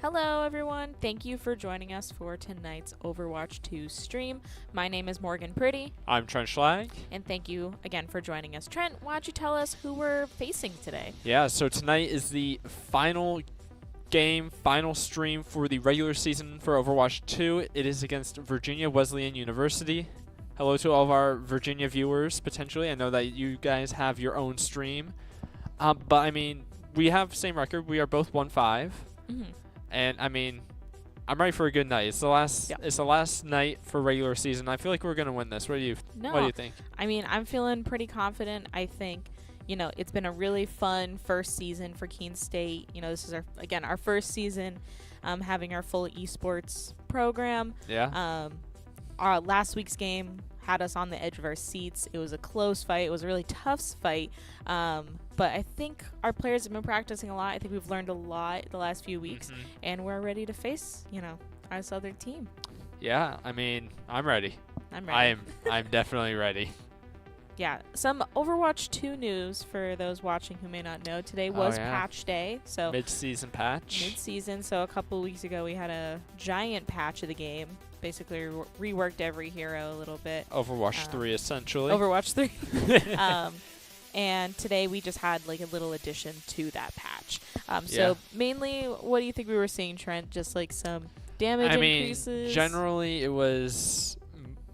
Hello, everyone. Thank you for joining us for tonight's Overwatch 2 stream. My name is Morgan Pretty. I'm Trent Schlag. And thank you again for joining us. Trent, why don't you tell us who we're facing today? Yeah, so tonight is the final game, final stream for the regular season for Overwatch 2. It is against Virginia Wesleyan University. Hello to all of our Virginia viewers, potentially. I know that you guys have your own stream. But, I mean, we have the same record. We are both 1-5. Mm-hmm. And, I mean, I'm ready for a good night. It's the last night for regular season. I feel like we're going to win this. What do you think? I mean, I'm feeling pretty confident. I think, it's been a really fun first season for Keene State. This is our first season having our full esports program. Yeah. Our last week's game had us on the edge of our seats. It was a close fight. It was a really tough fight. But I think our players have been practicing a lot. I think we've learned a lot the last few weeks, and we're ready to face, our Southern team. Yeah, I mean, I'm ready. I'm ready. I'm definitely ready. Yeah, some Overwatch 2 news for those watching who may not know. Today was patch day, so mid-season patch. Mid-season, so a couple weeks ago we had a giant patch of the game. Basically reworked every hero a little bit. Overwatch 3, essentially. Overwatch 3. And today we just had like a little addition to that patch. So mainly, what do you think we were seeing, Trent? Just like some damage increases? Generally it was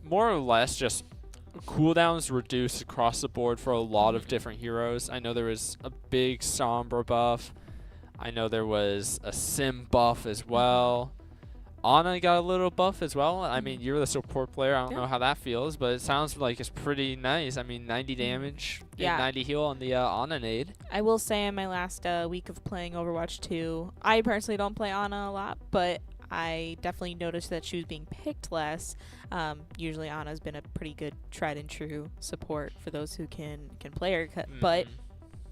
more or less just cooldowns reduced across the board for a lot of different heroes. I know there was a big Sombra buff. I know there was a Sim buff as well. Ana got a little buff as well. I mean, you're the support player. I don't know how that feels, but it sounds like it's pretty nice. I mean, 90 damage, 90 heal on the Ana nade. I will say in my last week of playing Overwatch 2, I personally don't play Ana a lot, but I definitely noticed that she was being picked less. Usually Ana's been a pretty good tried and true support for those who can play her, but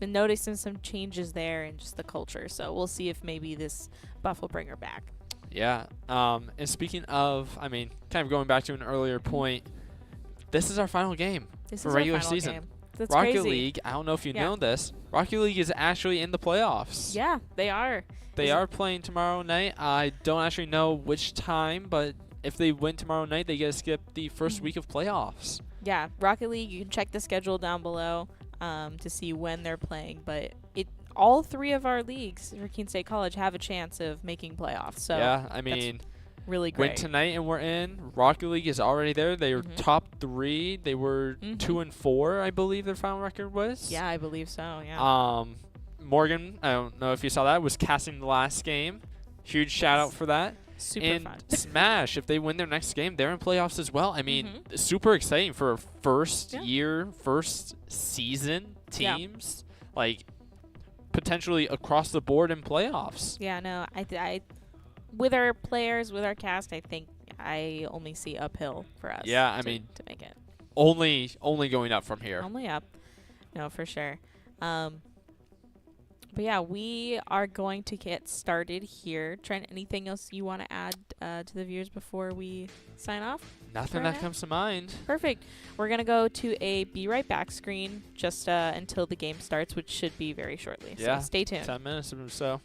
been noticing some changes there in just the culture. So we'll see if maybe this buff will bring her back. Yeah, and speaking of, I mean, kind of going back to an earlier point, this is our final game for regular season. That's Rocket crazy. League, I don't know if you know this, Rocket League is actually in the playoffs. Yeah, they are. They are playing tomorrow night. I don't actually know which time, but if they win tomorrow night, they get to skip the first week of playoffs. Yeah, Rocket League, you can check the schedule down below to see when they're playing, but all three of our leagues for Keene State College have a chance of making playoffs. So yeah, I mean, really great. Win tonight and we're in. Rocket League is already there. They were top 3. They were 2-4, I believe their final record was. Yeah, I believe so. Yeah. Morgan, I don't know if you saw that, was casting the last game. Huge shout out for that. Super fun. Smash, if they win their next game, they're in playoffs as well. I mean, super exciting for first season teams. Like, potentially across the board in playoffs. Yeah, no, I with our players, with our cast, I think I only see uphill for us. Yeah, I mean, to make it only going up from here. Only up, no, for sure. But yeah, we are going to get started here. Trent, anything else you want to add to the viewers before we sign off? Nothing that comes to mind. Perfect. We're going to go to a be right back screen just until the game starts, which should be very shortly. Yeah, so stay tuned. 10 minutes or so.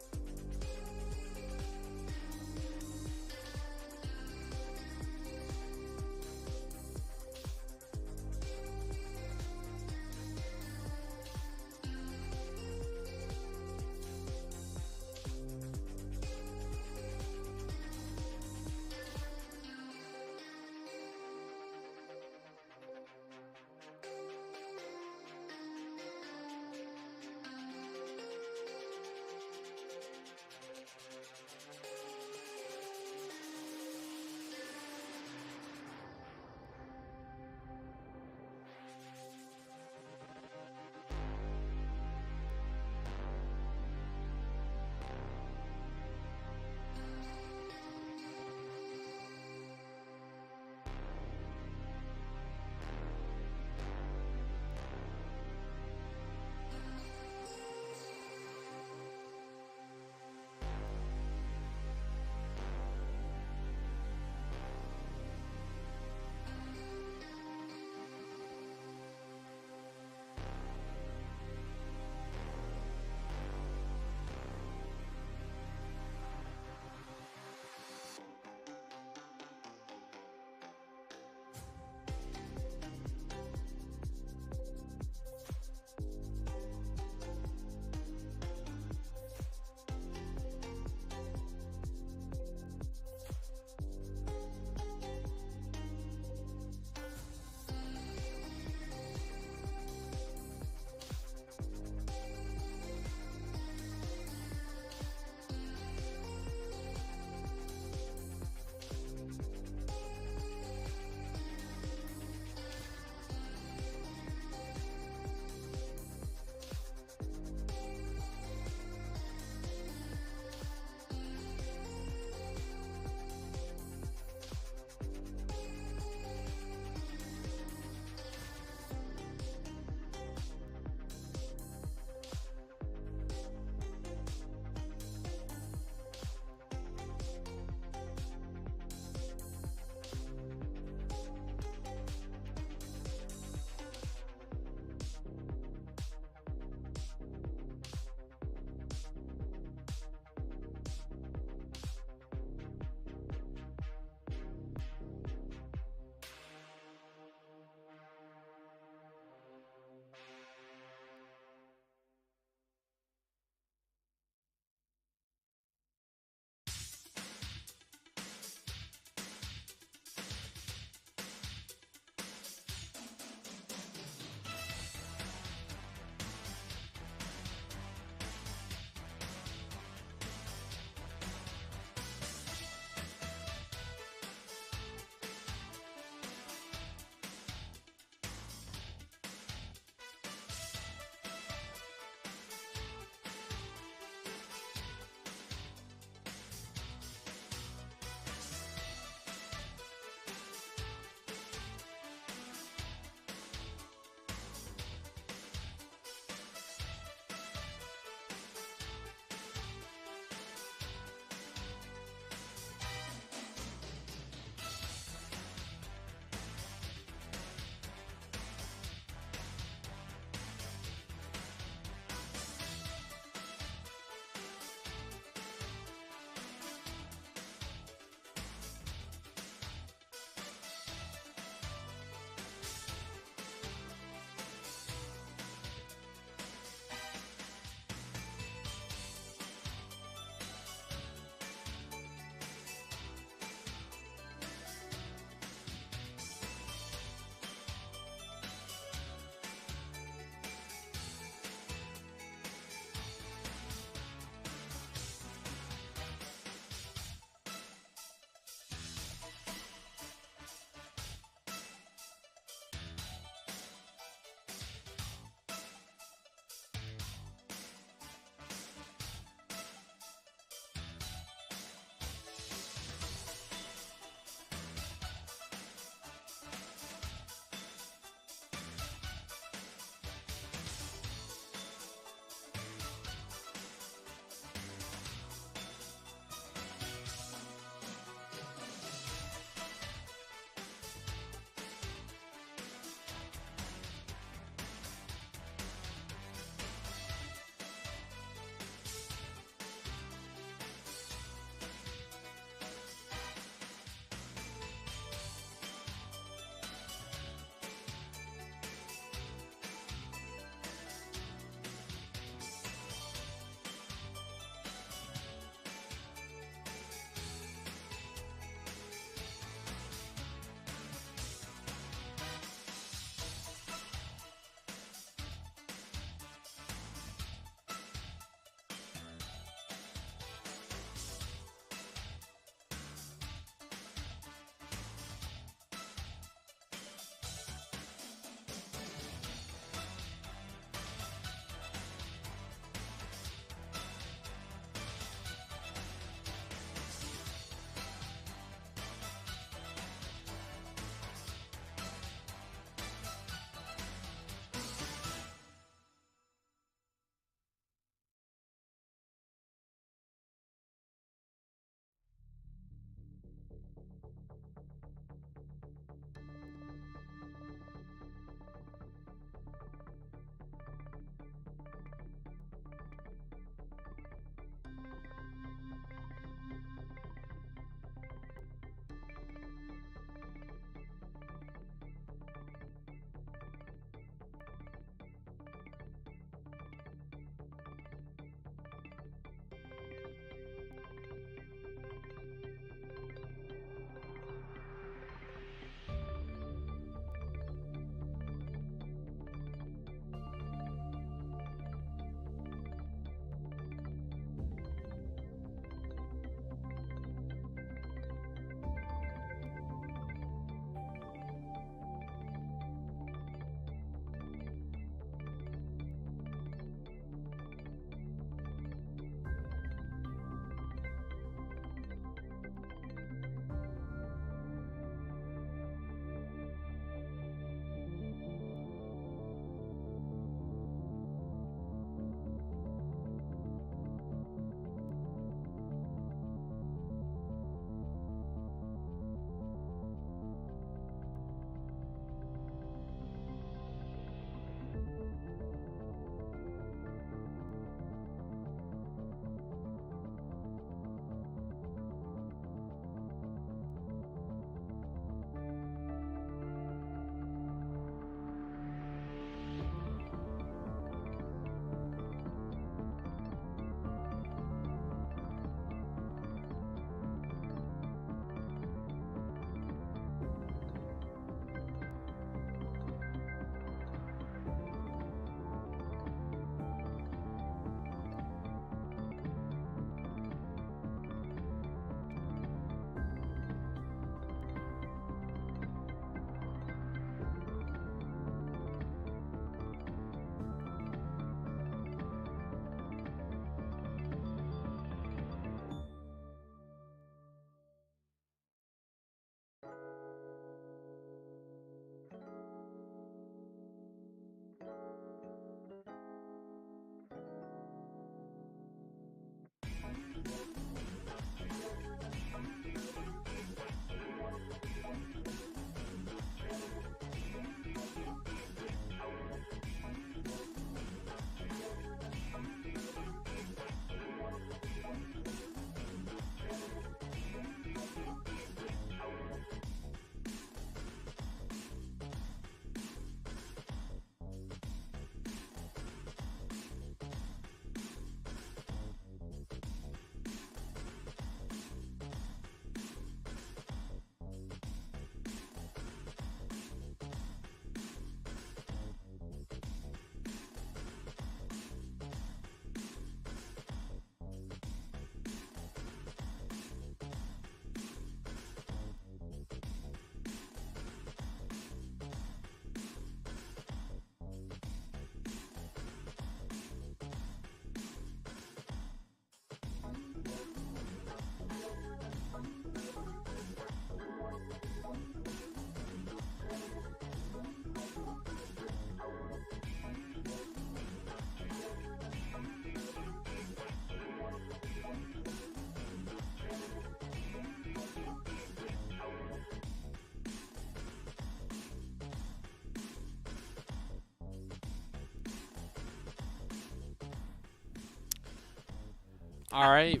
All right.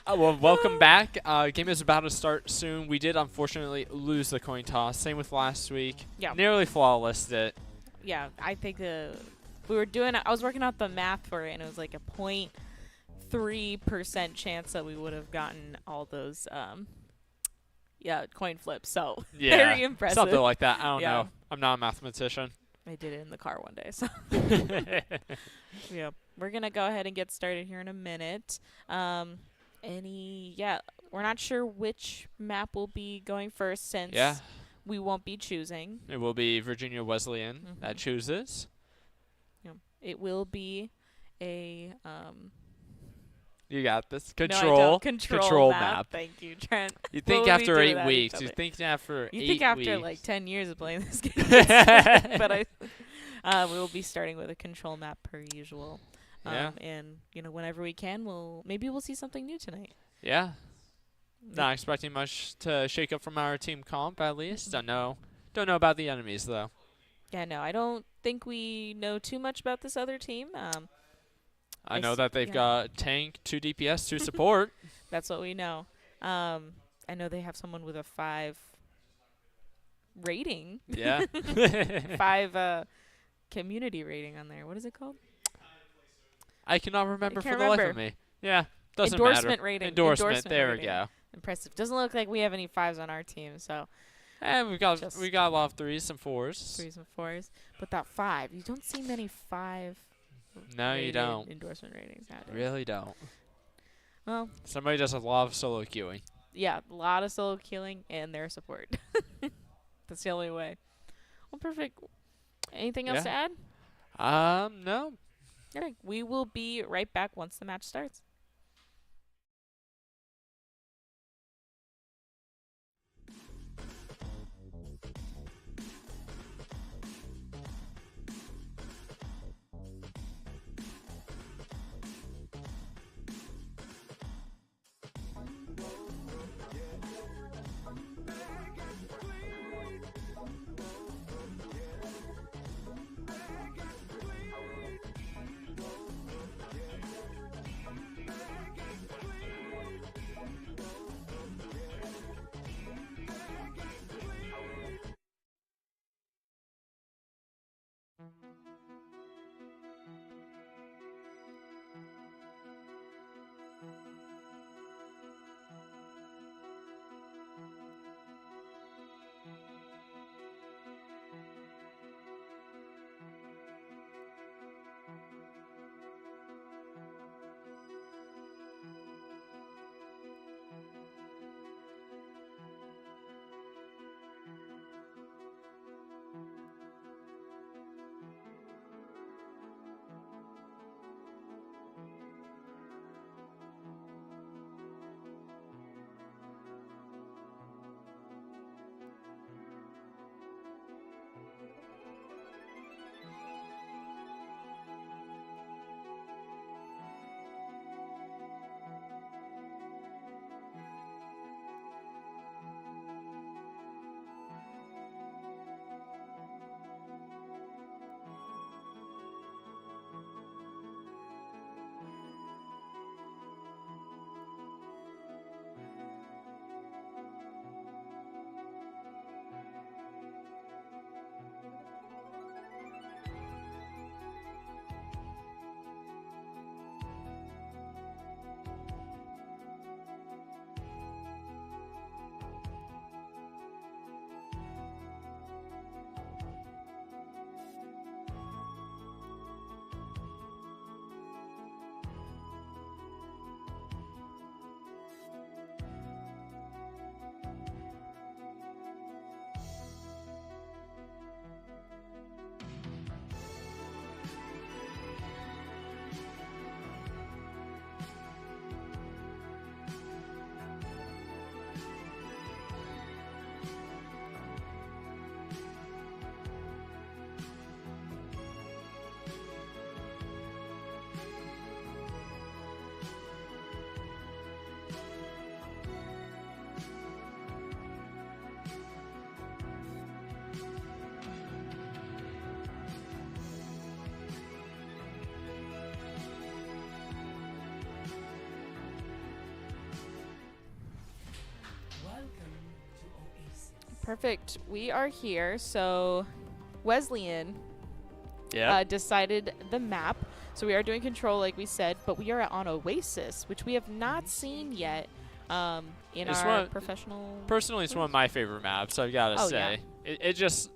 Well, welcome back. Game is about to start soon. We did unfortunately lose the coin toss. Same with last week. Yeah. Nearly flawless it. Yeah, I think we were doing. I was working out the math for it, and it was like a 0.3% chance that we would have gotten all those coin flips. So Yeah, very impressive. something like that. I don't Yeah. know. I'm not a mathematician. I did it in the car one day. So yeah, we're gonna go ahead and get started here in a minute. We're not sure which map will be going first since we won't be choosing. It will be Virginia Wesleyan that chooses. Yeah. It will be a You got this. No, I don't. Control map. Thank you, Trent. You think What would we after do 8 without weeks. each You other? think after 8 You weeks. think after like 10 years of playing this game, but we will be starting with a control map per usual. Yeah. And whenever we can, we'll see something new tonight. Yeah. Not expecting much to shake up from our team comp, at least. Don't know about the enemies, though. Yeah, no, I don't think we know too much about this other team. I know that they've got tank, 2 DPS, 2 support. That's what we know. I know they have someone with a 5 rating. Yeah. 5 community rating on there. What is it called? I cannot remember can't for the life remember. of me. Yeah, doesn't Endorsement matter. rating. Endorsement. There rating. we go. Impressive. Doesn't look like we have any 5s on our team, so And we got a lot of 3s and 4s. 3s and 4s. But that 5, you don't see many 5. No, you don't. Endorsement ratings nowadays. Really don't. Well, Somebody does a lot of solo queuing. yeah, a lot of solo killing and their support. That's the only way. Well, perfect. Anything else to add? No. Okay, we will be right back once the match starts. Perfect. We are here. So Wesleyan Yeah. decided the map. So we are doing control like we said, but we are on Oasis, which we have not seen yet in It's our professional. Personally, it's one of my favorite maps, I've got to say. It just,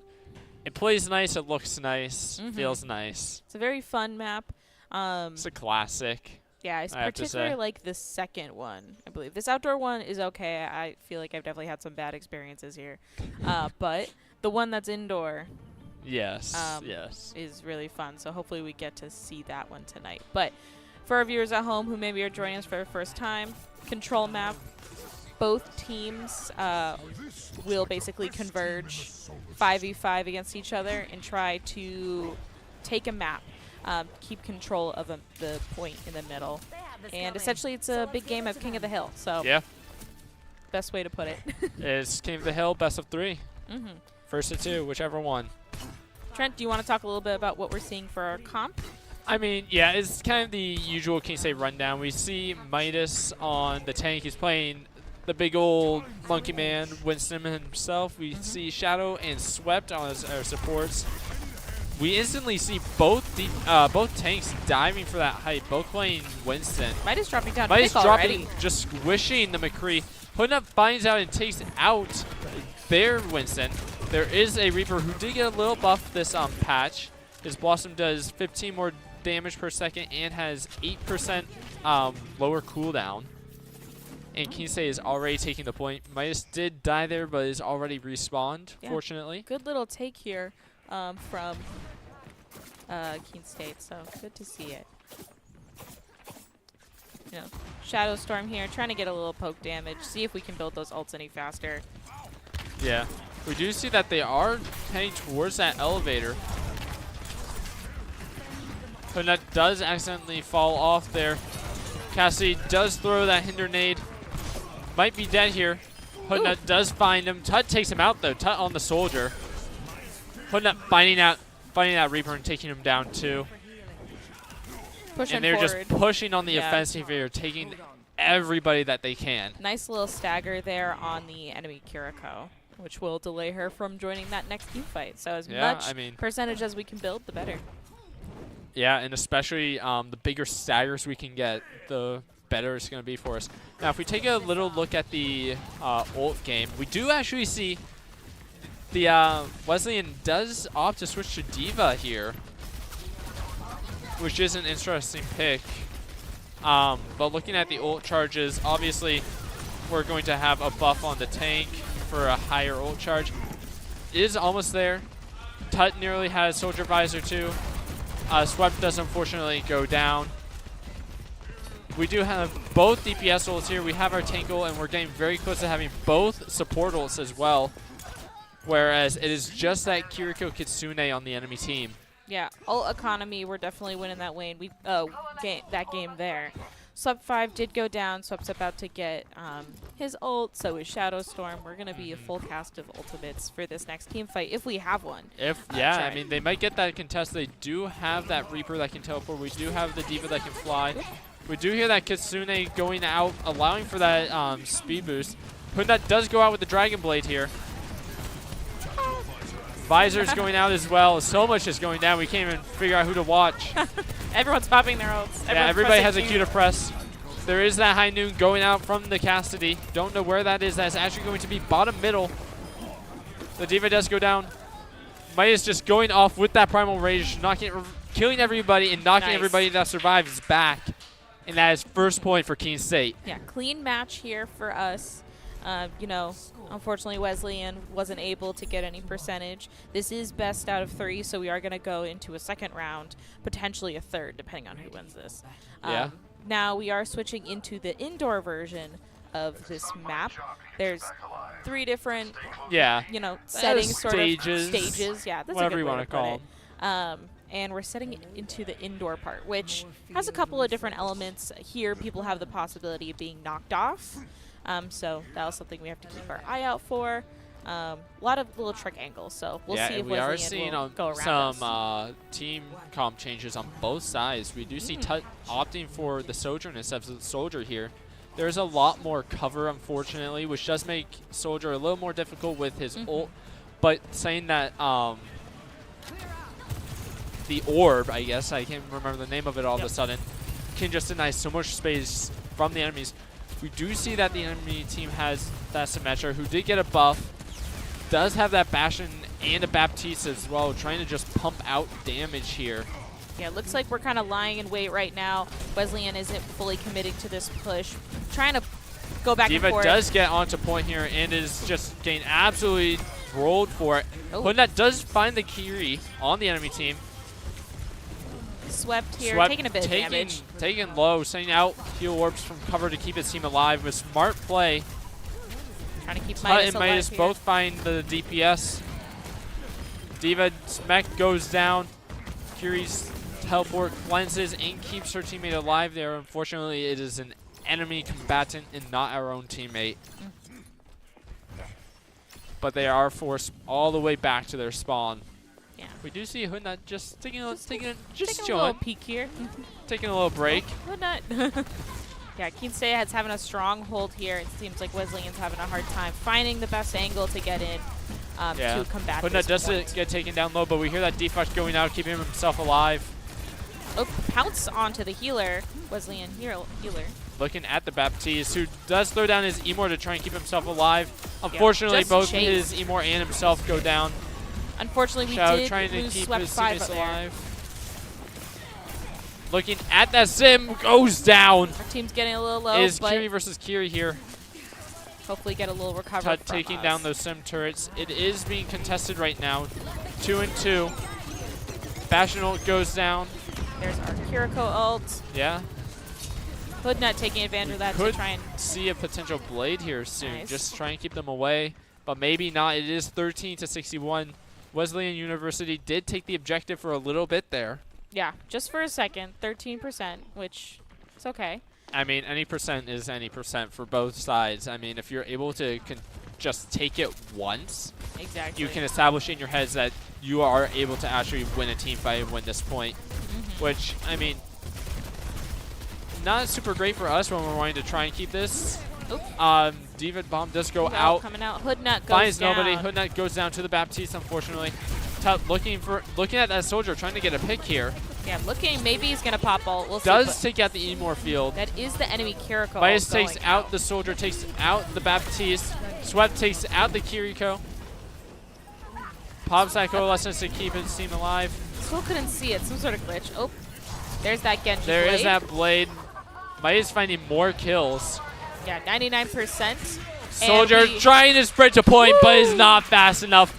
it plays nice, it looks nice, feels nice. It's a very fun map. It's a classic. Yeah, I particularly like the second one, I believe. This outdoor one is okay. I feel like I've definitely had some bad experiences here. But the one that's indoor yes, is really fun. So hopefully we get to see that one tonight. But for our viewers at home who maybe are joining us for the first time, control map, both teams will basically converge 5v5 against each other and try to take a map. Keep control of the point in the middle. And essentially it's a big game of King of the Hill. So yeah, best way to put it. It's King of the Hill, best of 3. First of 2, whichever one. Trent, do you want to talk a little bit about what we're seeing for our comp? I mean, yeah, it's kind of the usual King State rundown. We see Midas on the tank. He's playing the big old monkey man, Winston himself. We see Shadow and Swept on our supports. We instantly see both tanks diving for that height, both playing Winston. Midas dropping down Midas already. dropping, just squishing the McCree. Putting up, finds out and takes out their Winston. There is a Reaper who did get a little buff this patch. His Blossom does 15 more damage per second and has 8% lower cooldown. And Keene is already taking the point. Midas did die there, but is already respawned, fortunately. Good little take here from Keene State, so good to see it. You know, Shadow Storm here, trying to get a little poke damage, see if we can build those ults any faster. Yeah, we do see that they are heading towards that elevator. Hoodnut does accidentally fall off there. Cassie does throw that hinder nade. Might be dead here. Hoodnut does find him. Tut takes him out though. Tut on the soldier. Hoodnut finding that Reaper and taking him down too. Pushing and they're forward. Just pushing on the offensive here, taking everybody that they can. Nice little stagger there on the enemy Kiriko, which will delay her from joining that next team fight. So as much percentage as we can build, the better. Yeah, and especially the bigger staggers we can get, the better it's going to be for us. Now, if we take a little look at the ult game, we do actually see the Wesleyan does opt to switch to D.Va here, which is an interesting pick. But looking at the ult charges, obviously we're going to have a buff on the tank for a higher ult charge. It is almost there. Tut nearly has Soldier Visor too. Swept does unfortunately go down. We do have both DPS ults here. We have our tank ult, and we're getting very close to having both support ults as well. Whereas it is just that Kiriko Kitsune on the enemy team. Yeah, ult economy, we're definitely winning that lane. We that game there. Sub 5 did go down. Swep's about to get his ult, so is Shadow Storm. We're going to be a full cast of ultimates for this next team fight, if we have one. I mean, they might get that contest. They do have that Reaper that can teleport. We do have the D.Va that can fly. We do hear that Kitsune going out, allowing for that speed boost. Hoodnut does go out with the Dragon Blade here. Visor's going out as well. So much is going down. We can't even figure out who to watch. Everyone's popping their ults. Yeah, everybody has a Q to press. There is that high noon going out from the Cassidy. Don't know where that is. That's actually going to be bottom middle. The D.Va does go down. Midas just going off with that Primal Rage, killing everybody and knocking everybody that survives back. And that is first point for Keene State. Yeah, clean match here for us. You know, unfortunately, Wesleyan wasn't able to get any percentage. This is best out of 3, so we are going to go into a second round, potentially a third, depending on who wins this. Now we are switching into the indoor version of this map. There's 3 different, you know, settings, stages. Yeah, that's whatever a good you way want to call them. And we're setting it into the indoor part, which has a couple of different elements. Here, people have the possibility of being knocked off. So that was something we have to keep our eye out for. A lot of little trick angles, so we'll see if we are Wesleyan seeing will go around some team comp changes on both sides. We do see Tut opting for the Sojourn instead of the Soldier here. There's a lot more cover, unfortunately, which does make Soldier a little more difficult with his ult. But saying that the orb, I guess, I can't remember the name of it all of a sudden, can just deny so much space from the enemies. We do see that the enemy team has that Symmetra, who did get a buff, does have that Bastion and a Baptiste as well, trying to just pump out damage here. Yeah, it looks like we're kind of lying in wait right now. Wesleyan isn't fully committing to this push, trying to go back and forth. D.Va does get onto point here and is just getting absolutely rolled for it. Hoodnut does find the Kiri on the enemy team. Swept here, Swept, taking a bit of damage. Taking low, sending out heal orbs from cover to keep his team alive with smart play. Trying to keep Tut Midas and alive Midas here. both find the DPS. D.Va's mech goes down. Kiri's teleport cleanses and keeps her teammate alive there. Unfortunately, it is an enemy combatant and not our own teammate. But they are forced all the way back to their spawn. Yeah. We do see Hoodnut just taking a Taking a chilling, little peek here. taking a little break. Hoodnut. Yeah, Keene is having a strong hold here. It seems like Wesleyan's having a hard time finding the best angle to get in to combat Hoodnut this does point. get taken down low, but we hear that defect going out, keeping himself alive. Oh, pounce onto the healer. Wesleyan healer. Looking at the Baptiste, who does throw down his Emor to try and keep himself alive. Unfortunately, just both chase. his Emor and himself go down. Unfortunately, we Shao did trying to lose keep Swept his 5 teammates there. alive. Looking at that Sim, goes down. Our team's getting a little low, Is but Kiri versus Kiri here. hopefully get a little recovery Tut from taking us. down those Sim turrets. It is being contested right now. 2 and 2. Bastion ult goes down. There's our Kiriko ult. Yeah. Hoodnut taking advantage of that to Could try and... see a potential blade here soon. Nice. Just try and keep them away. But maybe not. It is 13-61. Wesleyan University did take the objective for a little bit there. Yeah, just for a second. 13%, which is okay. I mean, any percent is any percent for both sides. I mean, if you're able to just take it once, Exactly. you can establish in your heads that you are able to actually win a team fight and win this point. Which, I mean, not super great for us when we're wanting to try and keep this. D.Va bomb does go out. Coming out. Hoodnut goes Finds down. nobody. Hoodnut goes down to the Baptiste, unfortunately. Tut looking at that soldier, trying to get a pick here. Yeah, looking. Maybe he's going to pop ult. We'll Does see. take out the Emor field. That is the enemy Kiriko. Midas going takes out the soldier, takes out the Baptiste. Swept takes out the Kiriko. Pops that coalescence to keep his team alive. Still couldn't see it. Some sort of glitch. Oh, there's that Genji There blade. is that blade. Midas finding more kills. Yeah, 99%. Soldier trying to sprint to point, but is not fast enough.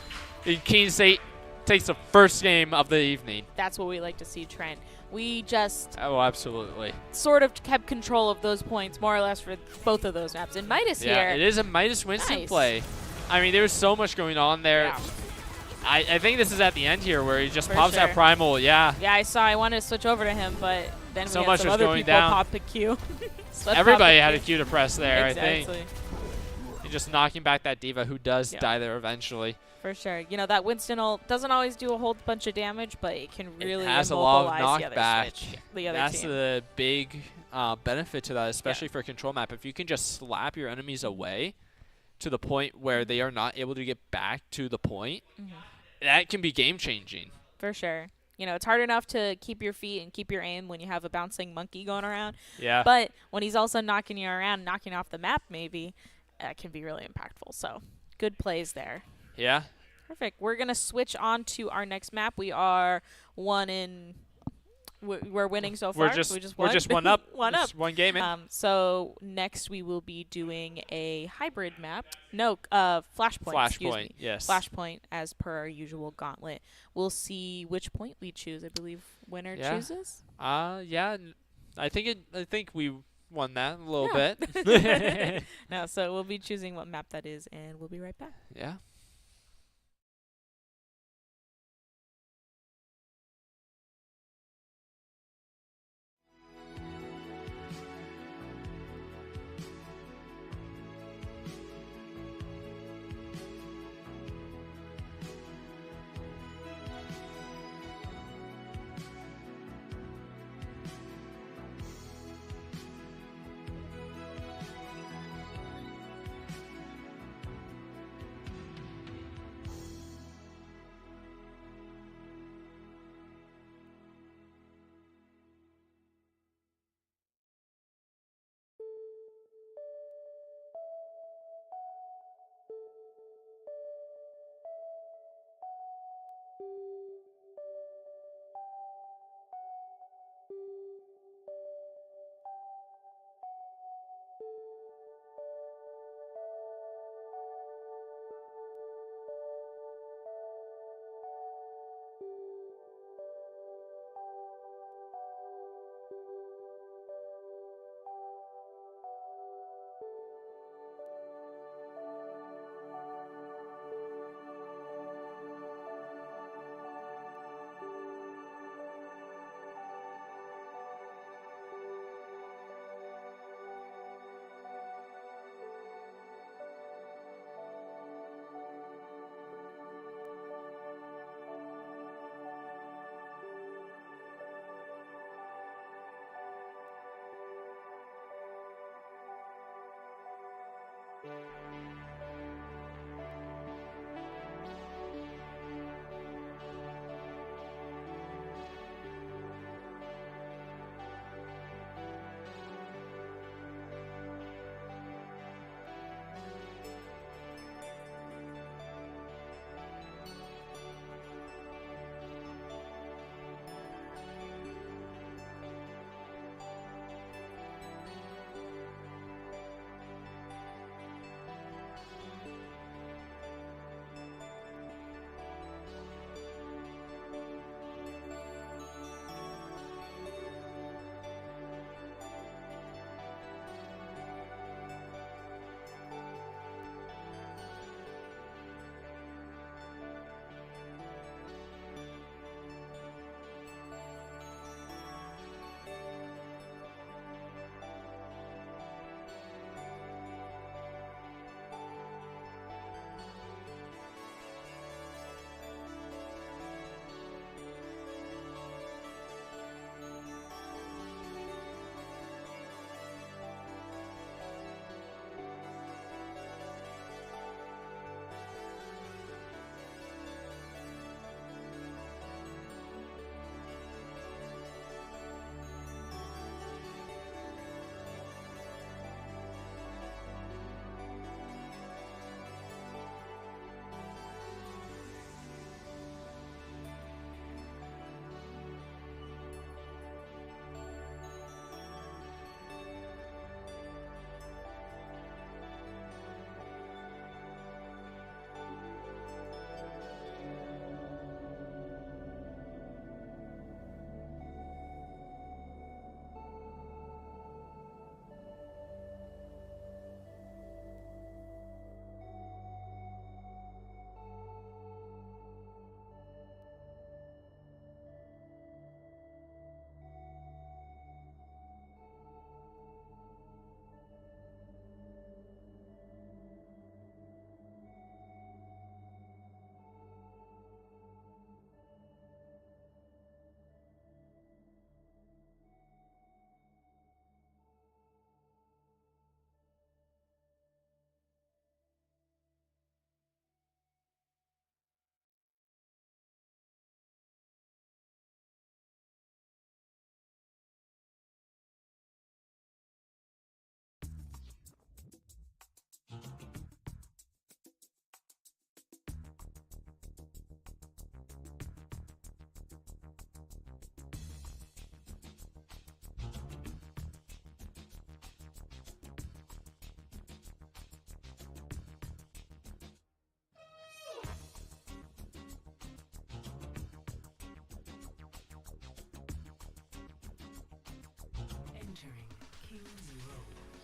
And Keene State takes the first game of the evening. That's what we like to see, Trent. We just Oh, absolutely. sort of kept control of those points, more or less, for both of those maps. And Midas Yeah, here. it is a Midas Winston Nice. play. I mean, there's so much going on there. Yeah. I think this is at the end here where he just For pops that sure. primal. Yeah. Yeah, I saw. I wanted to switch over to him, but then So we much had some was other going people down. pop the Q. Swept Everybody pop had the a cue to press there, Exactly. I think. And just knocking back that D.Va who does Yeah. die there eventually. For sure. You know, that Winston ult doesn't always do a whole bunch of damage, but it can really It has a lot of immobilize the other knockback. switch, the other That's team. the big benefit to that, especially for a control map. If you can just slap your enemies away to the point where they are not able to get back to the point, that can be game-changing. For sure. You know, it's hard enough to keep your feet and keep your aim when you have a bouncing monkey going around. Yeah. But when he's also knocking you around, knocking off the map maybe, that can be really impactful. So, good plays there. Yeah. Perfect. We're going to switch on to our next map. We are we're winning so far. We're just won. one up. One up. Just one game in. So next we will be doing a hybrid map. No, Flashpoint. Excuse Flashpoint, me. yes. Flashpoint, as per our usual gauntlet. We'll see which point we choose. I believe winner chooses. Yeah. I think we won that a little Yeah. bit. No, so we'll be choosing what map that is, and we'll be right back. Yeah.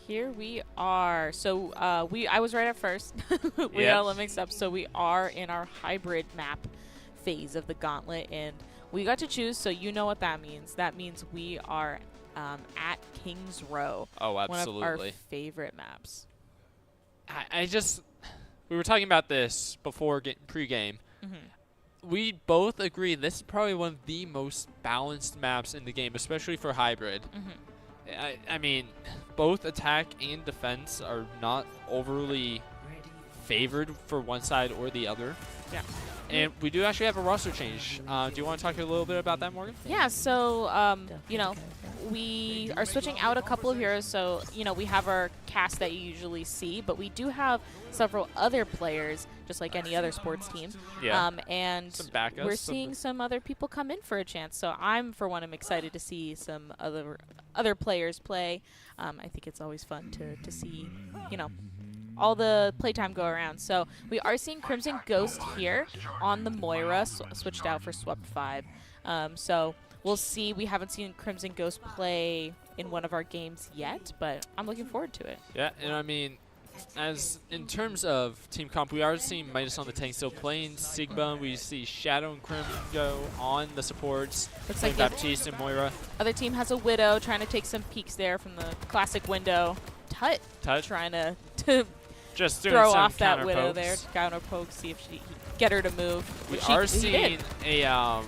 Here we are. So I was right at first. We Yep. got a little mixed up. So we are in our hybrid map phase of the gauntlet, and we got to choose. So you know what that means. That means we are at King's Row. Oh, One of absolutely. our favorite maps. I just, we were talking about this before pre-game. Mm-hmm. We both agree this is probably one of the most balanced maps in the game, especially for hybrid. Mm-hmm. I mean, both attack and defense are not overly favored for one side or the other. Yeah. And we do actually have a roster change. Do you want to talk a little bit about that, Morgan? Yeah, so, you know, we are switching out a couple of heroes. So, you know, we have our cast that you usually see, but we do have several other players, just like any other sports team. Yeah. And Some backups, we're seeing some other people come in for a chance. So I'm, for one, I'm excited to see some other players play. I think it's always fun to see, you know, all the playtime go around. So we are seeing Crimson Ghost here on the Moira, switched out for Swept 5. So we'll see. We haven't seen Crimson Ghost play in one of our games yet, but I'm looking forward to it. Yeah, and I mean, as in terms of team comp, we are seeing Midas on the tank still playing Sigma. We see Shadow and Crim go on the supports. Looks like Baptiste and Moira. Other team has a Widow trying to take some peeks there from the classic window. Tut trying to just doing throw some off that counter Widow pokes. there. Counter poke, see if she get her to move. We which are he seeing did. a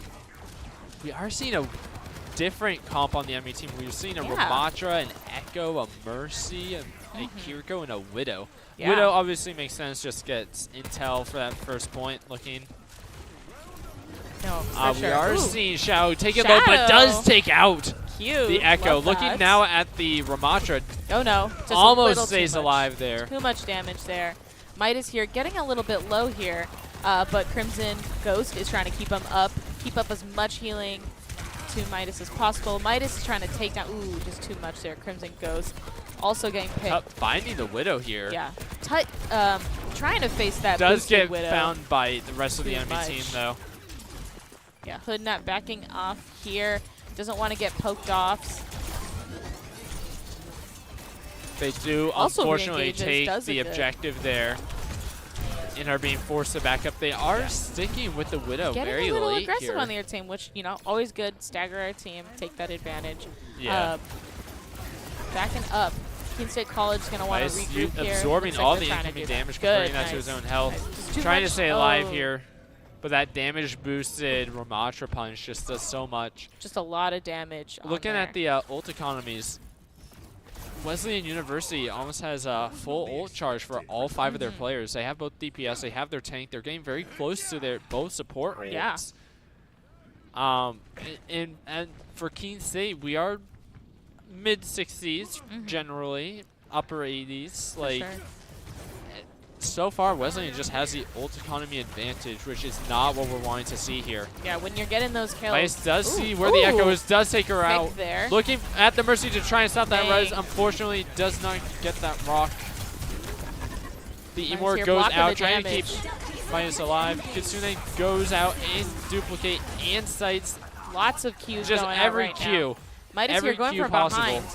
different comp on the enemy team. We're seeing a Yeah. Ramatra, an Echo, a Mercy, and a Kiriko and a Widow. Yeah. Widow obviously makes sense, just gets intel for that first point looking. No, for We sure. are Ooh, seeing Shadow take it low, but does take out cute. the Echo. Love Looking that. now at the Ramatra, Oh no, just a almost little stays too much. alive there. Too much damage there. Midas here getting a little bit low here, but Crimson Ghost is trying to keep him up, keep up as much healing to Midas as possible. Midas is trying to take down, ooh, just too much there. Crimson Ghost also getting picked. Finding the Widow here. Yeah, trying to face that Does boosted get Widow. found by the rest of the Too enemy much. team though. Yeah, Hood not backing off here. Doesn't want to get poked off. They do Also unfortunately re-engages, take does the it good. objective there and are being forced to back up. They are sticking with the Widow Getting very a little late aggressive here. on their team, which, you know, always good. Stagger our team, take that advantage. Yeah. Backing up. Keene State College is going to want to Nice, regroup here. absorbing Looks like all they're the trying to incoming do that. damage, Good, converting that to his nice. own health. Nice. Just too Trying to much- stay alive oh. here, but that damage boosted Ramatra punch just does so much. Just a lot of damage. on Looking at there. the ult economies, Wesleyan University almost has a full ult charge for all 5 of their players. They have both DPS, they have their tank. They're getting very close to their both support ults. Yeah. And for Keene State, we are mid 60s generally, upper 80s. Like Sure. so far, Wesleyan just has the ult economy advantage, which is not what we're wanting to see here. Yeah, when you're getting those kills. Mice does Ooh, see where the Echo ooh. is, does take her Pick out. there. Looking at the Mercy to try and stop that res. Dang. Unfortunately, does not get that rock. The Nice Emor here, goes blocking out, the trying damage. to keep Midas alive. Kitsune goes out and duplicate and sights Lots of Qs just going every out right Q. now. Midas every here going Q from possible. behind.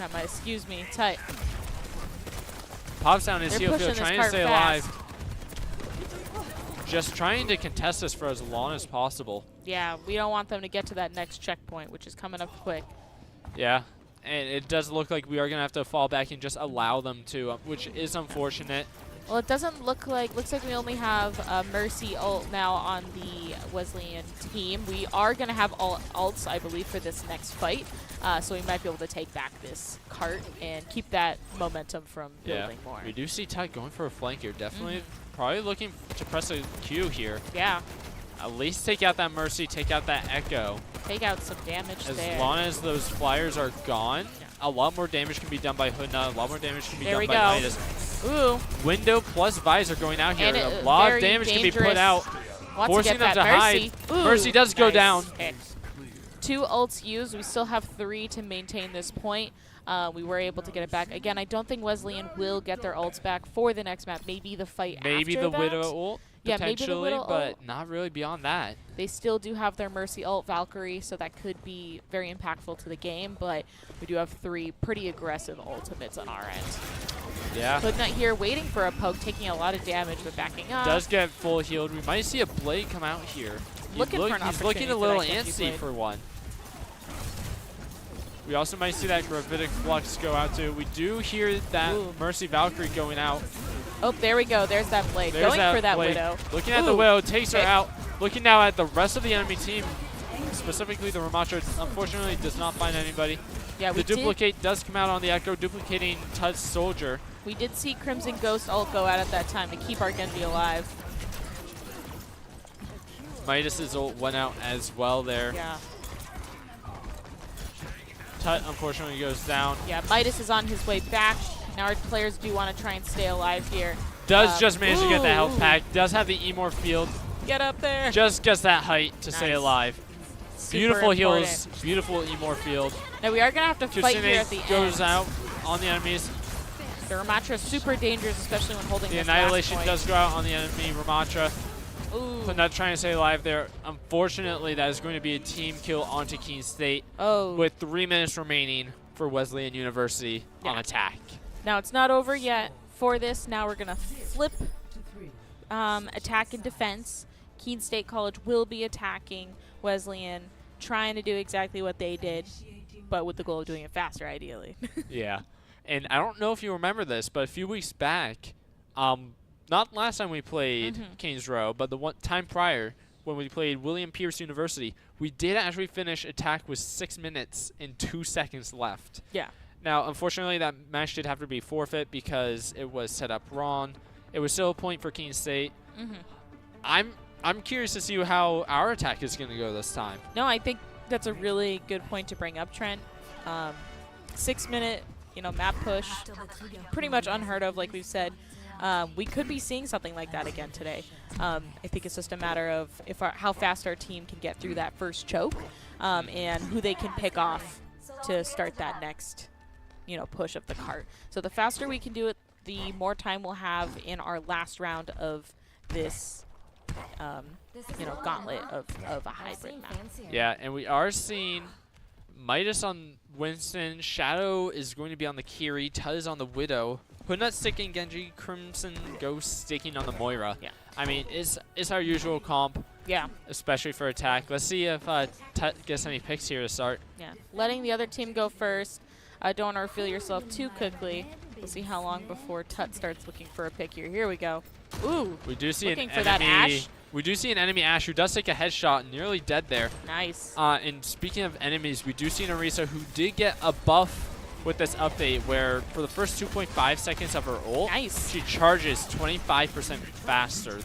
Not Midas, excuse me. Tight. Pops down his They're heel pushing field, this trying to cart stay fast. alive. Just trying to contest this for as long as possible. Yeah, we don't want them to get to that next checkpoint, which is coming up quick. Yeah, and it does look like we are going to have to fall back and just allow them to, which is unfortunate. Well, it doesn't look like, looks like we only have Mercy ult now on the Wesleyan team. We are going to have all ults, I believe, for this next fight. So we might be able to take back this cart and keep that momentum from building more. We do see Tide going for a flank here. Definitely probably looking to press a Q here. Yeah, At least take out that Mercy, take out that Echo. take out some damage As there. long as those flyers are gone, Yeah. a lot more damage can be done by Hoodnut, a lot more damage can be There done we by go. Midas. Ooh, Window plus Visor going out here. And A lot of very damage can be put dangerous. out. wants Forcing to get them that to Mercy. hide. Ooh, Mercy does go nice down. pick. 2 ults used. We still have 3 to maintain this point. We were able to get it back. Again, I don't think Wesleyan will get their ults back for the next map. Maybe the fight Maybe after the that. Widow ult, Yeah, maybe the potentially, Widow but ult. not really beyond that. They still do have their Mercy ult, Valkyrie, so that could be very impactful to the game, but we do have 3 pretty aggressive ultimates on our end. Yeah. Hoodnut here waiting for a poke, taking a lot of damage, but backing up. Does get full healed. We might see a Blade come out here. Looking for an He's looking a opportunity little for that Genji antsy Blade. for one. We also might see that Gravitic Flux go out too. We do hear that Ooh. Mercy Valkyrie going out. Oh, there we go. There's that Blade. There's Going for that Blade. Widow. Looking at the Ooh. Widow, takes her Okay. out. Looking now at the rest of the enemy team, specifically the Ramatra, unfortunately does not find anybody. Yeah, we The duplicate does come out on the Echo, duplicating Tud's Soldier. We did see Crimson Ghost ult go out at that time to keep our Genji alive. Midas's ult went out as well there. Yeah. Tut unfortunately goes down. Yeah, Midas is on his way back. Now our players do want to try and stay alive here. Does just manage to get the health ooh. pack. Does have the Emor field. Get up there. Just gets that height to stay Nice. alive. Super Beautiful important. heals. Beautiful Emor field. Now we are going to have to fight here at the Kitsune goes end. out on the enemies. The Ramatra is super dangerous, especially when holding The this Annihilation last does go out on the enemy Ramatra. point. Ooh. But not trying to stay alive there. Unfortunately, that is going to be a team kill onto Keene State Oh. with 3 minutes remaining for Wesleyan University on Yeah. attack. Now it's not over yet for this. Now we're going to flip attack and defense. Keene State College will be attacking Wesleyan, trying to do exactly what they did, but with the goal of doing it faster, ideally. Yeah. And I don't know if you remember this, but a few weeks back, not last time we played Kings Row, but the one time prior when we played William Pierce University, we did actually finish attack with 6 minutes and 2 seconds left. Yeah. Now, unfortunately, that match did have to be forfeit because it was set up wrong. It was still a point for Keene State. I'm curious to see how our attack is going to go this time. No, I think that's a really good point to bring up, Trent. 6-minute, map push, pretty much unheard of, like we've said. We could be seeing something like that again today. I think it's just a matter of how fast our team can get through that first choke, and who they can pick off to start that next, push of the cart. So the faster we can do it, the more time we'll have in our last round of this, gauntlet of a hybrid map. Yeah, and we are seeing Midas on Winston. Shadow is going to be on the Kiri. Tuz on the Widow. Hoodnut sticking Genji. Crimson Ghost sticking on the Moira. Yeah. I mean, it's our usual comp. Yeah. Especially for attack. Let's see if Tut gets any picks here to start. Yeah. Letting the other team go first. Don't want to reveal yourself too quickly. We'll see how long before Tut starts looking for a pick here. Here we go. Ooh. We do see looking an for enemy. that Ashe. We do see an enemy Ashe who does take a headshot, nearly dead there. Nice. And speaking of enemies, we do see an Orisa who did get a buff with this update where for the first 2.5 seconds of her ult, Nice. she charges 25% faster,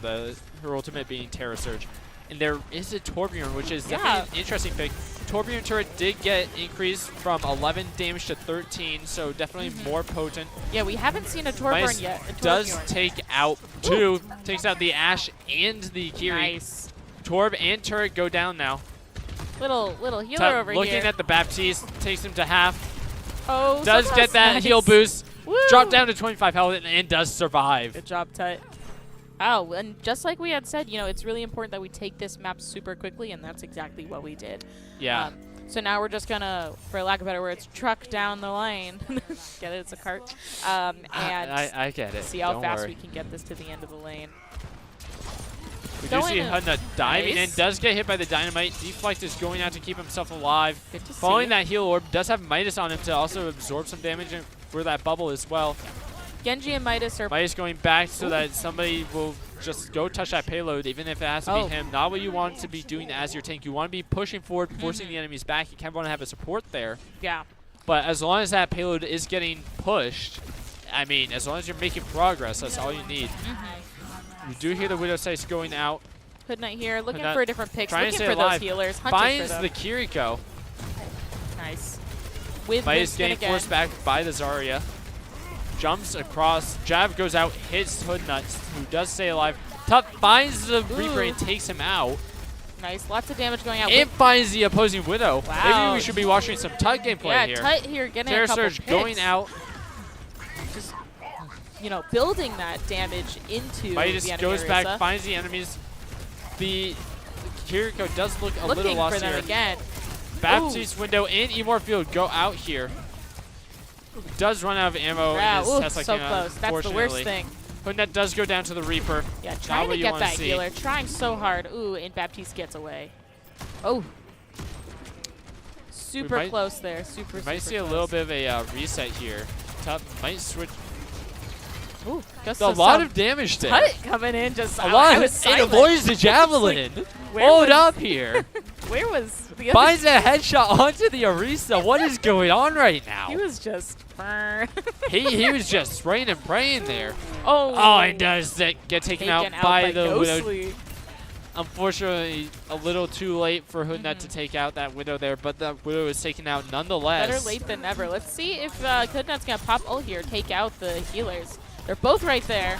her ultimate being Terra Surge. And there is a Torbjorn, which is definitely an interesting pick. Torbjorn turret did get increased from 11 damage to 13, so definitely more potent. Yeah, we haven't seen a Torbjorn yet. Does take out two. Takes out the Ashe and the Kiri. Nice. Torb and turret go down now. Little healer over looking here. at the Baptiste, takes him to half. Oh, Does get that heal boost. Woo. Drop down to 25 health and does survive. Good job, Tut. Oh, and just like we had said, it's really important that we take this map super quickly, and that's exactly what we did. Yeah. So now we're just gonna, for lack of better words, truck down the lane. Get it? It's a cart. And I get it. see how Don't fast worry. we can get this to the end of the lane. We do see Hudna diving Nice. in. Does get hit by the dynamite. Deflect is going out to keep himself alive. Good to see. Following that heal orb, does have Midas on him to also absorb some damage for that bubble as well. Genji and Midas are Midas going back so that somebody will just go touch that payload, even if it has to be him. Not what you want to be doing as your tank. You want to be pushing forward, forcing the enemies back. You kind of want to have a support there. Yeah. But as long as that payload is getting pushed, I mean, as long as you're making progress, that's all you need. You do hear the Widow Sights going out. Hoodnut here, looking Hoodnut for a different pick, trying to looking stay for alive. those healers, hunting Finds for them. the Kiriko. Nice. With Midas Winston getting again. forced back by the Zarya. Jumps across. Jab goes out, hits Hoodnut, who does stay alive. Tut finds the Reaper and takes him out. Nice. Lots of damage going out. It finds the opposing Widow. Wow. Maybe we should be watching some Tut gameplay here. Yeah, Tut here getting Terra a couple Surge picks. going out. Just, building that damage into Midas the enemy goes back, Orisa. finds the enemies. The Kiriko does look a Looking little lost for them here. again. Baptiste window and Emor Field go out here. Does run out of ammo Wow, in his ooh, Tesla so cannon, close. That's the worst unfortunately. thing. Hoodnut does go down to the Reaper. Yeah, Not trying what to you get wanna that see. healer. Trying so hard. Ooh, and Baptiste gets away. Oh. Super might- close there. Super, Might super see a close. little bit of a reset here. Tut might switch. Ooh, just A lot of damage there. Tut coming in just A lot. I was It silent. avoids the javelin. where Hold was- up here. Where was the other? Finds a headshot onto the Orisa. What is going on right now? He was just. he was just spraying and praying there. Oh. Oh, and does that get taken out by the Widow. Ghostly. Unfortunately, a little too late for Hoodnut to take out that Widow there, but that Widow is taken out nonetheless. Better late than never. Let's see if Goodnut's gonna pop ult here, take out the healers. They're both right there.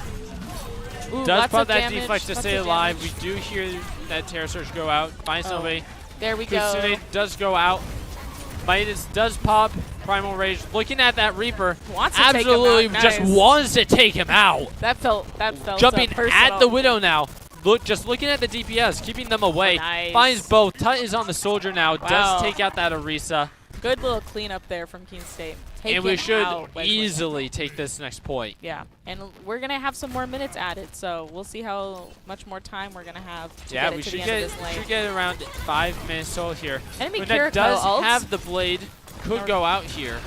Ooh, Does lots pop of that damage, deflect to lots stay of alive. damage. We do hear that Terra Surge go out. Finds somebody. There we go. Kusune does go out. Midas does pop. Primal Rage. Looking at that Reaper. Wants to take him absolutely out. just Nice. wants to take him out. That felt Jumping personal. at the Widow now. Just looking at the DPS, keeping them away. Nice. Finds both. Tut is on the Soldier now. Wow. Does take out that Orisa. Good little cleanup there from Keene State. And we should out Wesleyan. easily take this next point. Yeah, and we're gonna have some more minutes added, so we'll see how much more time we're gonna have to Yeah, get it we to should the get end of this lane. should get around 5 minutes total here. Enemy When that Kiriko does ult. have the blade, could go out here.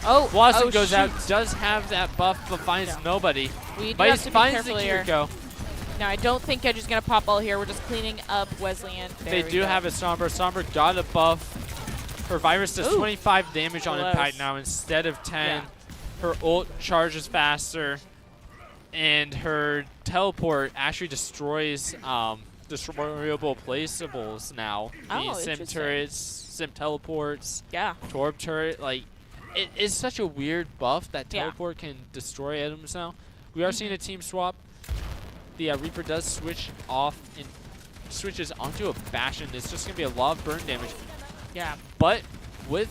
Oh, Blossom oh, goes shoot. out, does have that buff, but finds Yeah. nobody. We do Midas have to be finds the careful here. Kiriko. Now, I don't think Edge is gonna pop all here. We're just cleaning up Wesleyan. There They we do go. have a Somber. Somber got a buff. Her Virus does 25 damage on Close. impact now instead of 10. Yeah. Her ult charges faster. And her teleport actually destroys destroyable placeables now. Oh, Sim interesting. turrets, sim teleports, Yeah. Torb turret. Like, it is such a weird buff that Yeah. teleport can destroy items now. We are seeing a team swap. The Reaper does switch off and switches onto a Bastion. It's just going to be a lot of burn damage. Yeah. But with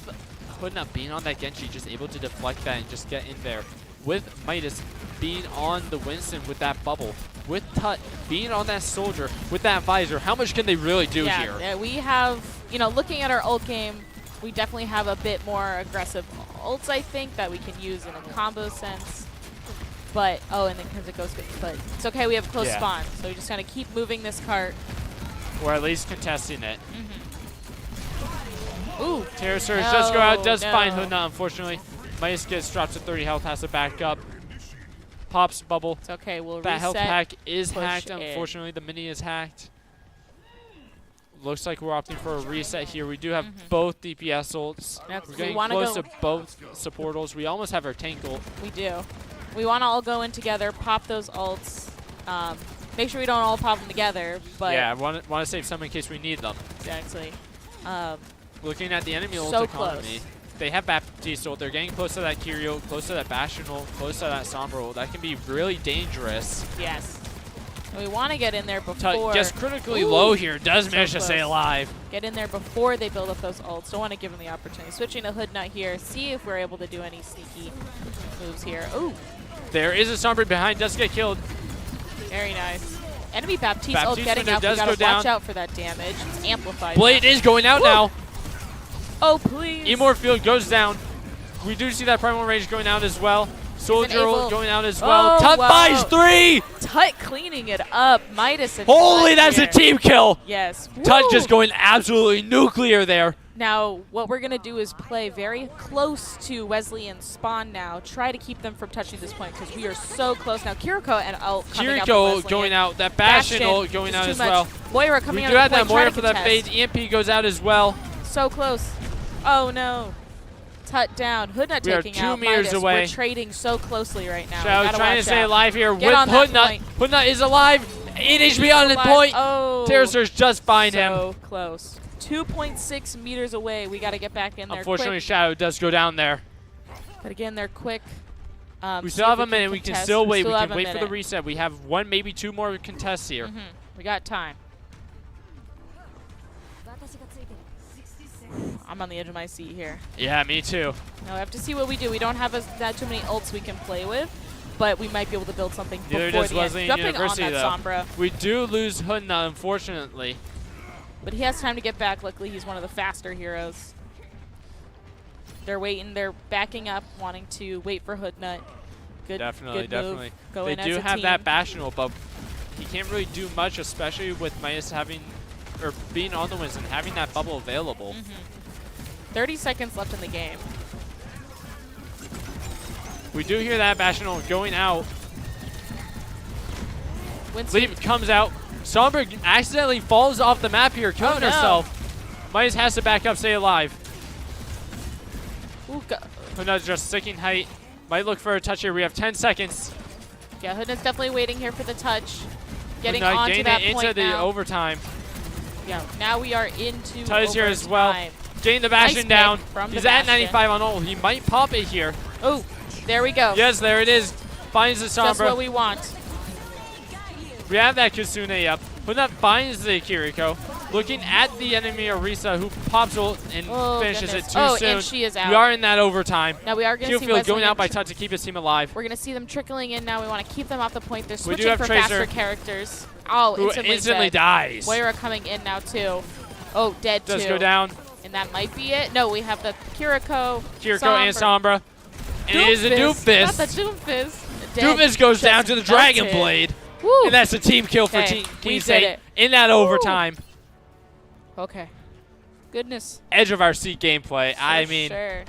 Hood not being on that Genji, just able to deflect that and just get in there. With Midas being on the Winston with that bubble. With Tut being on that Soldier with that Visor. How much can they really do here? Yeah, we have, you know, looking at our ult game, we definitely have a bit more aggressive ults, I think, that we can use in a combo sense. But, oh, and then because it goes good. But it's okay, we have close spawn. So we just kind of keep moving this cart. Or at least contesting it. Ooh. Terror Surge does go out, does no. find Hoodna, unfortunately. Midas gets dropped to 30 health, has to back up. Pops bubble. It's okay, we'll That reset. health pack is push hacked, in. unfortunately. The mini is hacked. Looks like we're opting for a reset here. We do have both DPS ults. Yep, We're we getting wanna close go- to both support ults. We almost have our tank ult. We do. We want to all go in together, pop those ults. Make sure we don't all pop them together. But Yeah, I want to save some in case we need them. exactly. Looking at the enemy ult So economy, close. they have Baptiste ult. They're getting close to that Kyrie ult, close to that Bastion ult, close to that Sombra ult. That can be really dangerous. Yes. And we want to get in there Tut before. gets critically Ooh. low here. Does So manage to stay close. alive. Get in there before they build up those ults. Don't want to give them the opportunity. Switching to Hood Nut here. See if we're able to do any sneaky moves here. Ooh, There is a Sombra behind. Does get killed. very nice. Enemy Baptiste ult Baptiste getting window up. We does gotta go watch down. out for that damage. It's amplified. Blade is going out Woo. now. Oh, please. Emor Field goes down. We do see that Primal Rage going out as well. Soldier able- ult going out as well. Oh, Tut wow. buys 3! Tut cleaning it up. Midas and Holy, Tut that's here. a team kill! Yes. Tut Woo. just going absolutely nuclear there. Now, what we're going to do is play very close to Wesleyan's spawn now. Try to keep them from touching this point because we are so close now. Kiriko and ult coming out from Kiriko Wesleyan. going out. That Bastion ult going just out too as much. well. Moira coming We out do of have the that point, trying Moira to for that contest. fade. EMP goes out as well. So close. Oh, no. Tut down. Hood Nut We are taking 2 out meters Midas. away. We're trading so closely right now. Shadow We gotta trying to watch stay out. alive here Get with on that Hoodnut. point. Hoodnut is alive. 8 HP on the Alive. point. Oh. Terror Surge just find him. So close. 2.6 meters away. We got to get back in there Unfortunately, quick. Shadow does go down there. But again, they're quick. We See still if have a minute. We can contest. still wait. We have can a wait for the minute. reset. We have 1, maybe 2 more contests here. We got time. I'm on the edge of my seat here. Yeah, me too. Now we have to see what we do. We don't have that too many ults we can play with, but we might be able to build something Neither before does the end. Wesleyan Jumping University, on that though. Sombra, We do lose Hoodnut, unfortunately. but he has time to get back. Luckily, he's one of the faster heroes. They're waiting. They're backing up, wanting to wait for Hoodnut. Good, Definitely, good move. definitely. Go They in do as a have team. that Bastion ult, but he can't really do much, especially with Midas having, or being on the wins and having that bubble available. 30 seconds left in the game. We do hear that Bastion ult going out. Winston, Leap comes out. Sombra accidentally falls off the map here, killing no. herself. Midas has to back up, stay alive. ooh, Hoodnut's just sticking height. Might look for a touch here. We have 10 seconds. yeah, Hoodnut's definitely waiting here for the touch. Getting Hoodnut onto gained that it point into the now. overtime. Yeah, now we are into Tut is here as well. overtime. Getting the Bastion Nice down. pick from the He's at Bastion. 95 on ult. He might pop it here. Oh, there we go. Yes, there it is. Finds the That's what Sombra. we want. We have that Kitsune up. Hoodnut finds the Kiriko. Looking at the enemy Orisa, who pops ult and Oh, finishes goodness. it too Oh, soon. and she is out. We are in that overtime. Now we are going to see Q-Field Wesleyan going out by Tut to keep his team alive. We're going to see them trickling in now. We want to keep them off the point. They're We do switching have for Tracer, faster characters. Oh, Who instantly dead. dies. Moira coming in now too. Oh, dead Does too. go down. And that might be it. No, we have the Kiriko. Kiriko and Sombra. And it is a Not the Doomfist. Doomfist. Dead. Doomfist goes Just down to the Dragon melted. Blade. Woo. And that's a team kill for Okay, Team we Keene did State it. in that overtime. Okay. Goodness. Edge of our seat gameplay. I mean, Sure.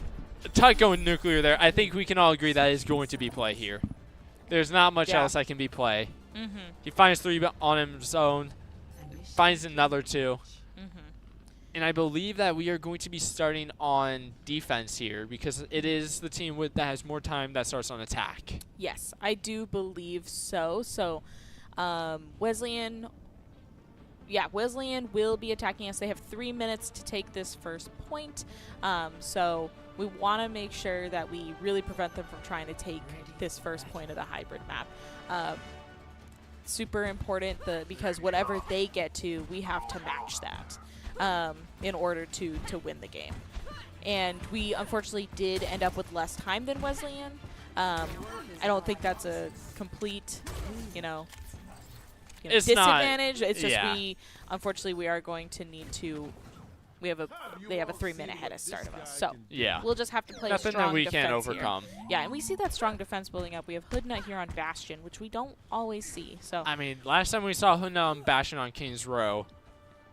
Tut going nuclear there. I think we can all agree that is going to be play here. There's not much Yeah. else that can be play. He finds 3 on his own. Finds another 2. And I believe that we are going to be starting on defense here because it is the team that has more time that starts on attack. Yes, I do believe so. So, Wesleyan will be attacking us. They have 3 minutes to take this first point. So we want to make sure that we really prevent them from trying to take this first point of the hybrid map. Super important because whatever they get to, we have to match that in order to win the game. And we unfortunately did end up with less time than Wesleyan. I don't think that's a complete, It's disadvantage. not, It's just yeah. unfortunately we are going to need to. They have a 3-minute head start of us, so Yeah. we'll just have to play Nothing strong that we defense can't overcome. Here. Yeah, and we see that strong defense building up. We have Hoodnut here on Bastion, which we don't always see. So I mean, last time we saw Hunam bashing on King's Row,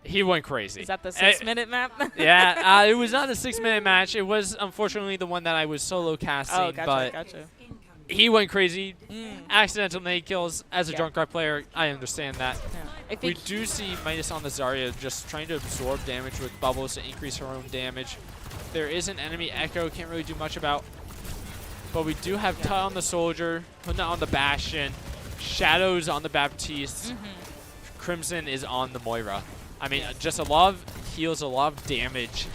he went crazy. Is that the 6-minute map? Yeah, it was not a 6-minute match. It was unfortunately the one that I was solo casting, Oh, but gotcha. he went crazy. Accidental nade kills. As a Junkrat player, I understand that. Yeah. I We think do see Midas on the Zarya just trying to absorb damage with bubbles to increase her own damage. There is an enemy Echo, can't really do much about. But we do have Tut on the Soldier, Huna on the Bastion, Shadows on the Baptiste, Crimson is on the Moira. I mean, just a lot of heals, a lot of damage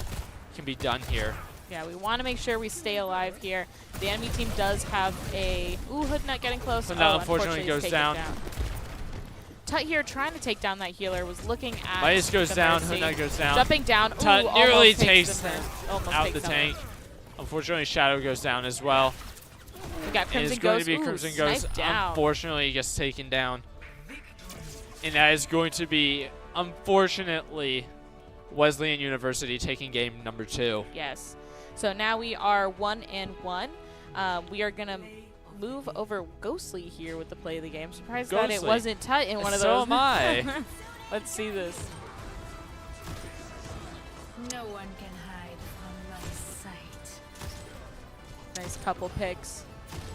can be done here. Yeah, we want to make sure we stay alive here. The enemy team does have a... Ooh, Hoodnut getting close. Hoodnut unfortunately goes he's down. taken Tut here trying to take down that healer, was looking at Midas goes the down, Mercy. Hoodnut goes down. Jumping down. Ooh, Tut almost nearly takes takes almost out takes the someone. tank. Unfortunately, Shadow goes down as well. We got And Crimson it's going goes. to be Ooh, Crimson goes. sniped down. Unfortunately, gets taken down. And that is going to be, unfortunately, Wesleyan University taking game number 2. Yes. So now we are 1-1. We are going to move over Ghostly here with the play of the game. Surprised that it Ghostly. wasn't Tut in one of So those. am I. Let's see this. No one can hide from my sight. Nice couple picks.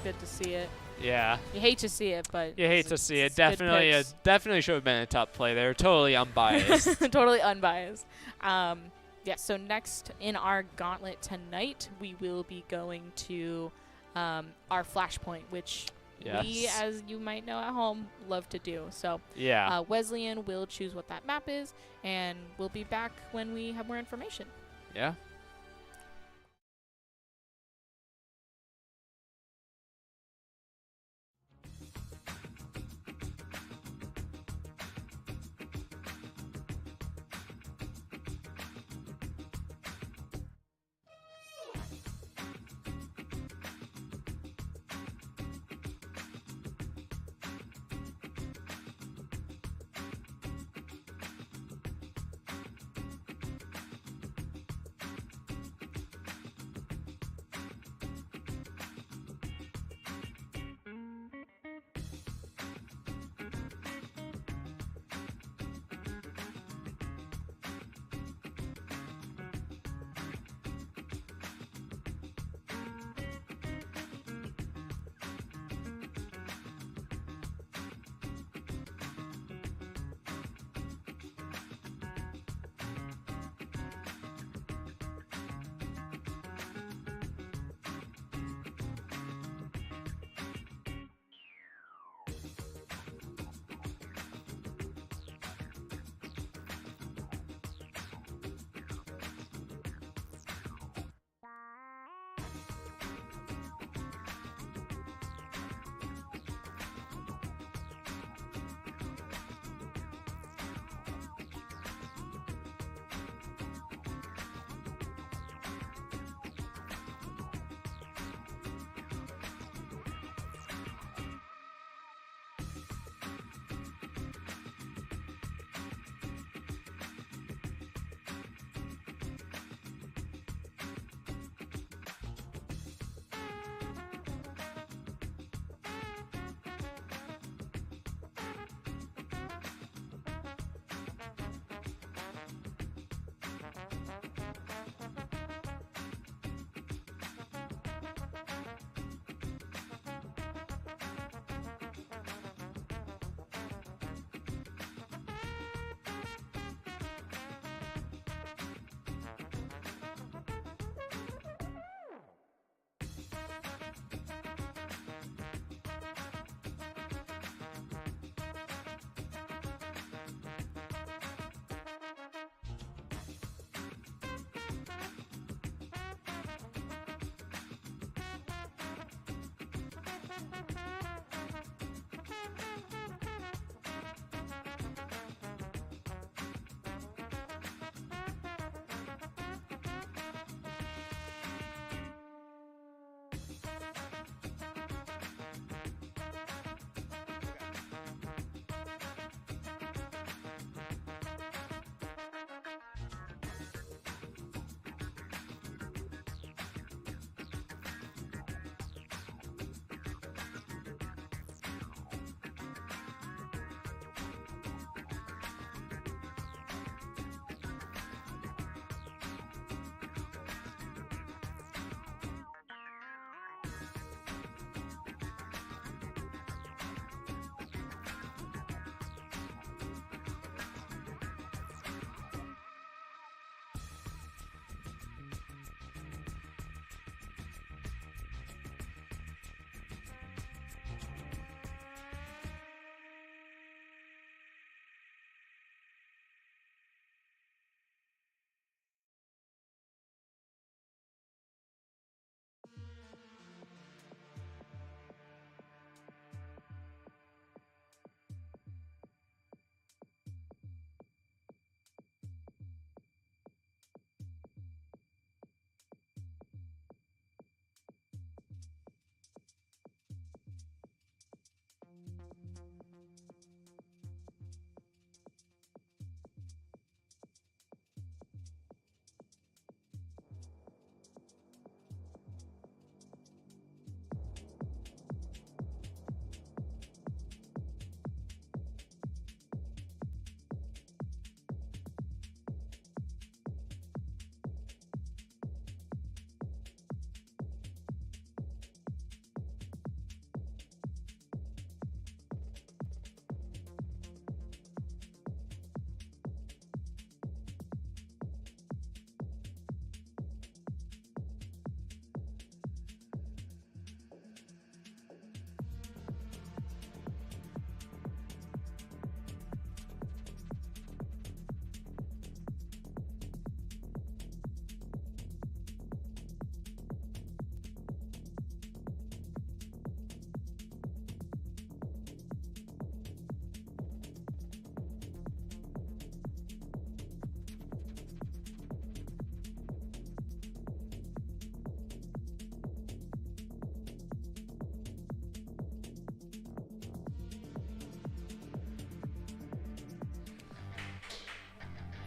Good to see it. Yeah. You hate to see it, but You hate to see it. it's good Definitely should have been a top play there. Totally unbiased. totally unbiased. Yeah, so next in our gauntlet tonight, we will be going to our flashpoint, which we, Yes. as you might know at home, love to do. So Yeah. Wesleyan will choose what that map is, and we'll be back when we have more information. Yeah.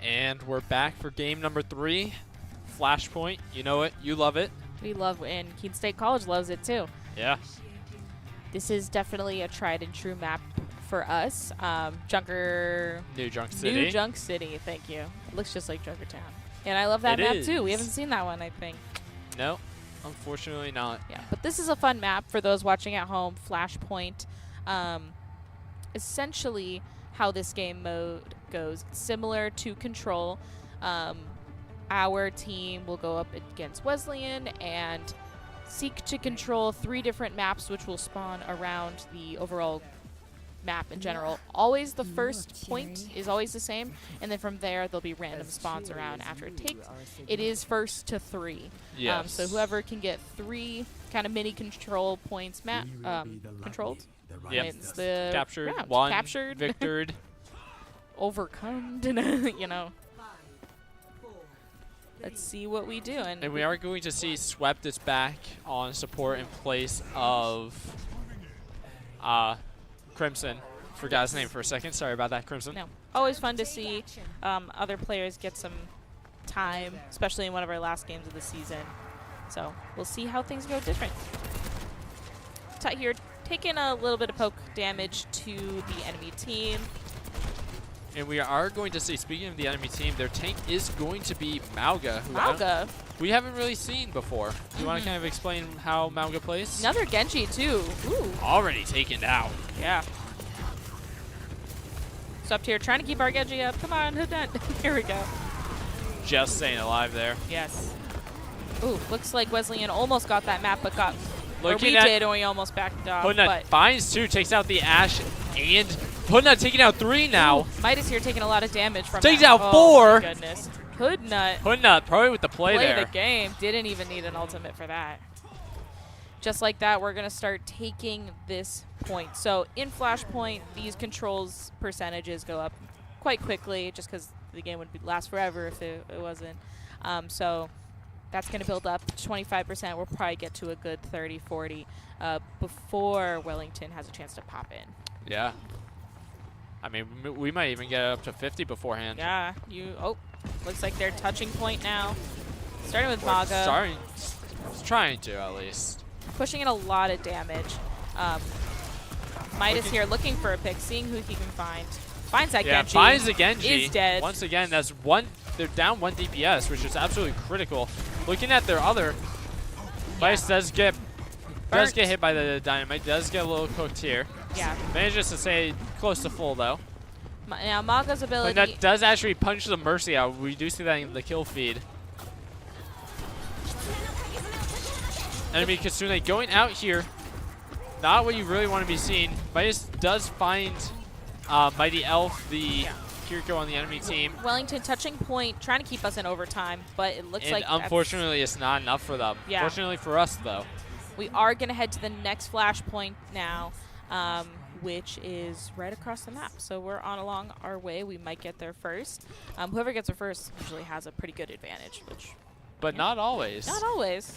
And we're back for game number 3. Flashpoint, you know it, you love it. We love, and Keene State College loves it too. Yeah. This is definitely a tried and true map for us. New Junk City. New Junk City, thank you. It looks just like Junkertown. And I love that map too. We haven't seen that one, I think. No, unfortunately not. Yeah, but this is a fun map for those watching at home. Flashpoint. Essentially, how this game mode goes, similar to Control. Our team will go up against Wesleyan and seek to control 3 different maps, which will spawn around the overall map in general. Always the first point is always the same, and then from there there'll be random spawns around after it takes. It is first to 3. Yes. So whoever can get 3 kind of mini control points controlled Yep. wins the Captured, round. won, Captured, victored. overcome, you know. Let's see what we do. And we are going to see Swept is back on support in place of Crimson. Forgot his name for a second. Sorry about that, Crimson. No. Always fun to see other players get some time, especially in one of our last games of the season. So we'll see how things go different. Tut here taking a little bit of poke damage to the enemy team. And we are going to see, speaking of the enemy team, their tank is going to be Mauga. Who Mauga. we haven't really seen before. You want to kind of explain how Mauga plays? Another Genji too. Ooh. Already taken out. Yeah. So up here, trying to keep our Genji up. Come on, who done? Here we go. Just staying alive there. Yes. Ooh, looks like Wesleyan almost got that map, but got. Looking or we at did, and we almost backed off. Hoodnut But finds 2, takes out the Ashe, and Hoodnut taking out 3 now. ooh, Midas here taking a lot of damage from Takes that. out Oh, 4. my goodness. Hoodnut. Hoodnut probably with the play there. The game. Didn't even need an ultimate for that. Just like that, we're going to start taking this point. So in Flashpoint, these controls percentages go up quite quickly just because the game would last forever if it wasn't. So that's going to build up to 25%. We'll probably get to a good 30, 40 before Wellington has a chance to pop in. Yeah. I mean, we might even get up to 50 beforehand. Yeah. Looks like they're touching point now. Starting with Or Maga. trying to, at least. Pushing in a lot of damage. Midas here looking for a pick, seeing who he can find. Finds that Genji. Finds the Genji. Is dead. Once again, that's one. They're down 1 DPS, which is absolutely critical. Looking at their other, Midas does get hit by the dynamite. Does get a little cooked here. Yeah. Manages to stay close to full though. Now Maga's ability. But that does actually punch the Mercy out. We do see that in the kill feed. Enemy Kitsune going out here. Not what you really want to be seeing. Midas does find Mighty Elf, the Kiriko on the enemy team. Wellington touching point, trying to keep us in overtime, but it looks like unfortunately it's not enough for them. Yeah. Fortunately for us though. We are going to head to the next flashpoint now, which is right across the map. So we're along our way. We might get there first. Whoever gets there first usually has a pretty good advantage, But not always. Not always.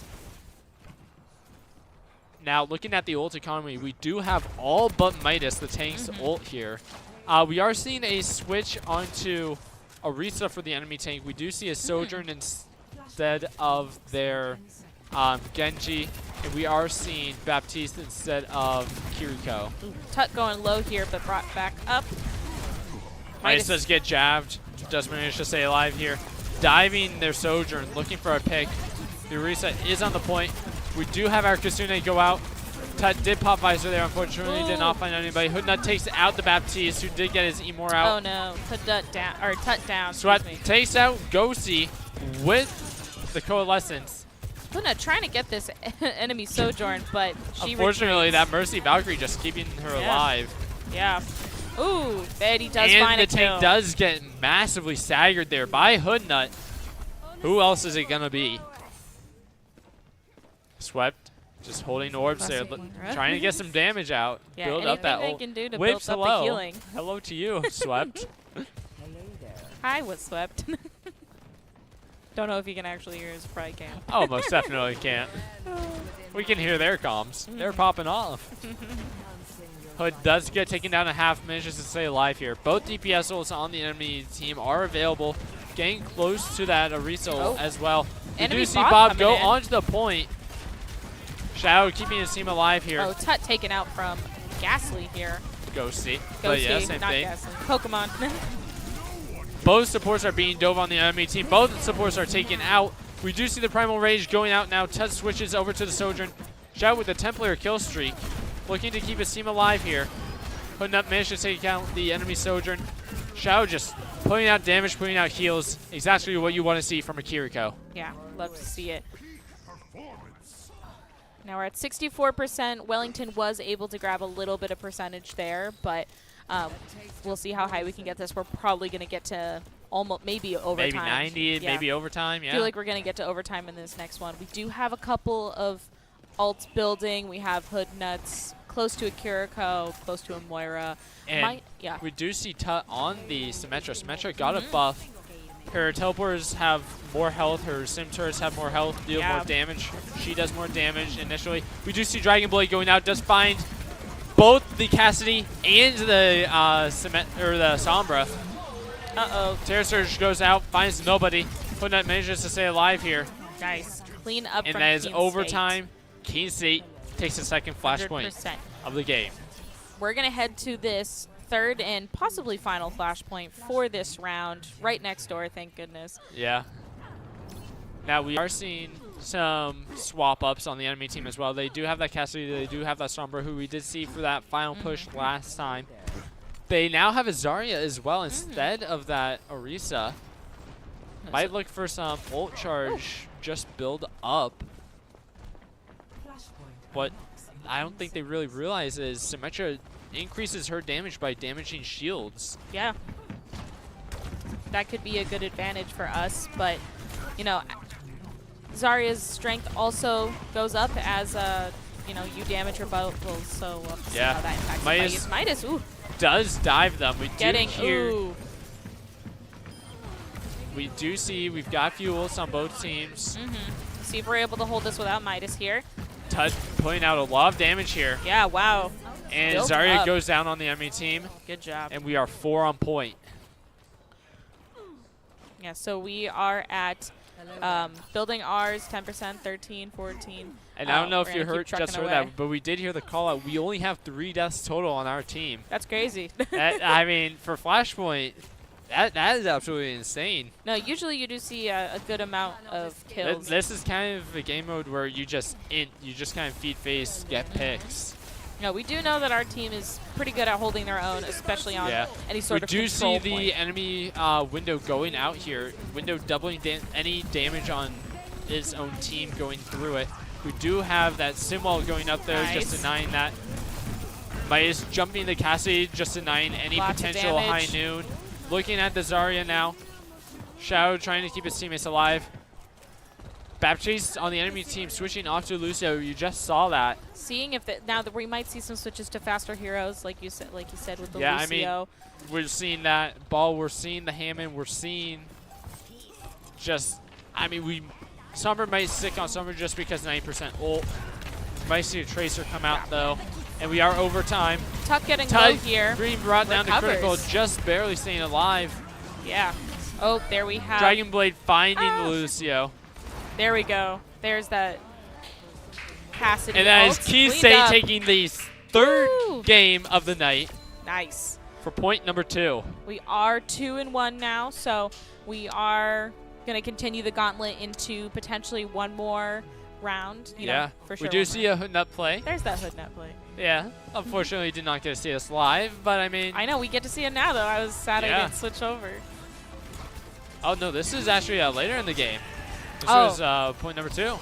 Now, looking at the ult economy, we do have all but Midas, the tank's ult here. We are seeing a switch onto Orisa for the enemy tank. We do see a Sojourn instead of their Genji. And we are seeing Baptiste instead of Kiriko. Tut going low here, but brought back up. Midas does get jabbed. Does manage to stay alive here. Diving their Sojourn, looking for a pick. The Orisa is on the point. We do have our Kitsune go out. Tut did pop Visor there, unfortunately. Did not find anybody. Hoodnut takes out the Baptiste, who did get his Emor out. Oh no, Tut down. Sweat takes out Ghosty with the Coalescence. Hoodnut trying to get this enemy Sojourn, but she unfortunately, retreats. that Mercy Valkyrie just keeping her alive. Yeah. Ooh, Betty does and find a the kill. tank does get massively staggered there by Hoodnut. Who else is it going to be? Swept, just holding orbs there, trying to get some damage out. Yeah, build up that ult. can do to Whips, build up hello. the healing. Hello to you, Swept. Hi, was Swept. Don't know if you can actually hear us. Probably can. Oh, most definitely can't. We can hear their comms. They're popping off. Hood does get taken down a half, manages to stay alive here. Both DPS ults on the enemy team are available. getting close to that Arisa as well. We Enemy do see bot Bob go coming in. onto the point. Shadow keeping his team alive here. Oh, Tut taken out from Ghastly here. Ghosty. Ghosty, But yeah, same not thing. Ghastly. Pokemon. Both supports are being dove on the enemy team. Both supports are taken out. We do see the Primal Rage going out now. Tut switches over to the Sojourn. Shadow with the 10-player kill streak. Looking to keep his team alive here. Hoodnut managed to take out the enemy Sojourn. Shadow just putting out damage, putting out heals. Exactly what you want to see from a Kiriko. Yeah, love to see it. Now we're at 64%. Wellington was able to grab a little bit of percentage there, but we'll see how high we can get this. We're probably going to get to almost maybe overtime. Maybe 90, Yeah. maybe overtime, I yeah. feel like we're going to get to overtime in this next one. We do have a couple of alts building. We have Hood Nuts close to a Kiriko, close to a Moira. And yeah. we do see Tut on the Symmetra. Symmetra got a buff. Her teleporters have more health. Her sim turrets have more health, deal more damage. She does more damage initially. We do see Dragon Blade going out. Does find both the Cassidy and the Sombra. Uh-oh. Terror Surge goes out, finds nobody. Hoodnut manages to stay alive here. Nice. Clean up And from that is Keene overtime. Keene State takes the second flashpoint 100%. of the game. We're going to head to this third and possibly final flashpoint for this round. Right next door, thank goodness. Yeah. Now we are seeing some swap ups on the enemy team as well. They do have that Cassidy, they do have that Sombra, who we did see for that final push last time. They now have a Zarya as well instead of that Orisa. Might look for some ult charge, just build up. What I don't think they really realize is Symmetra increases her damage by damaging shields. Yeah. That could be a good advantage for us, but, you know, Zarya's strength also goes up as, you know, you damage her bubbles, so we'll see how that impacts Midas. Ooh. Does dive them. We Getting, do hear. ooh. We do see we've got few ults on both teams. See if we're able to hold this without Midas here. Tut putting out a lot of damage here. Yeah, wow. And Built Zarya up. goes down on the enemy team. Good job. And we are 4 on point. Yeah, so we are at building ours, 10%, 13, 14. And I don't know we're if you gonna heard keep just trucking heard away. that, but we did hear the call out. We only have 3 deaths total on our team. That's crazy. I mean, for Flashpoint, that is absolutely insane. No, usually you do see a good amount of kills. This is kind of a game mode where you just kind of feed face, get picks. No, we do know that our team is pretty good at holding their own, especially on any sort of control We do see point. the enemy window going out here. Window doubling any damage on his own team going through it. We do have that sim wall going up there, just denying that. Midas jumping the Cassidy, just denying any Lots of potential high damage. noon. Looking at the Zarya now. Shadow trying to keep his teammates alive. Baptiste on the enemy team switching off to Lucio. You just saw that. Seeing if now that we might see some switches to faster heroes, like you said with the Yeah, Lucio. I mean, we're seeing that ball. We're seeing the Hammond. We're seeing just. I mean, Summer might stick on Summer just because 90% ult. Might see a Tracer come out though, and we are overtime. Tuck getting low Tut here. Green brought down to critical, Recovers. just barely staying alive. Yeah. Oh, there we have. Dragon Blade finding the Lucio. There we go. There's that Cassidy. And that is ult. Keene Cleaned State up. taking the third Woo. game of the night Nice. for point number 2. We are 2-1 now, so we are going to continue the gauntlet into potentially one more round. You know, for sure. We do see a Hoodnut play. There's that hood net play. Yeah, unfortunately did not get to see us live, but I mean. I know, we get to see it now, though. I was sad I Yeah. didn't switch over. Oh no, this is actually later in the game. This Oh. was point number 2.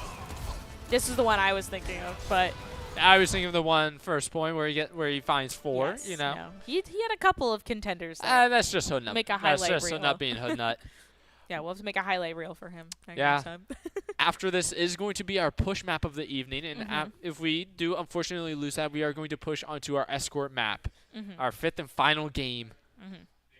This is the one I was thinking of, but I was thinking of the one first point where he finds 4. yes, you know. no. He had a couple of contenders there. That's just Hoodnut. Make a That's highlight just reel. Hoodnut being Hoodnut. Yeah, we'll have to make a highlight reel for him. Yeah. Next time. After this is going to be our push map of the evening, and if we do unfortunately lose that, we are going to push onto our escort map, our 5th and final game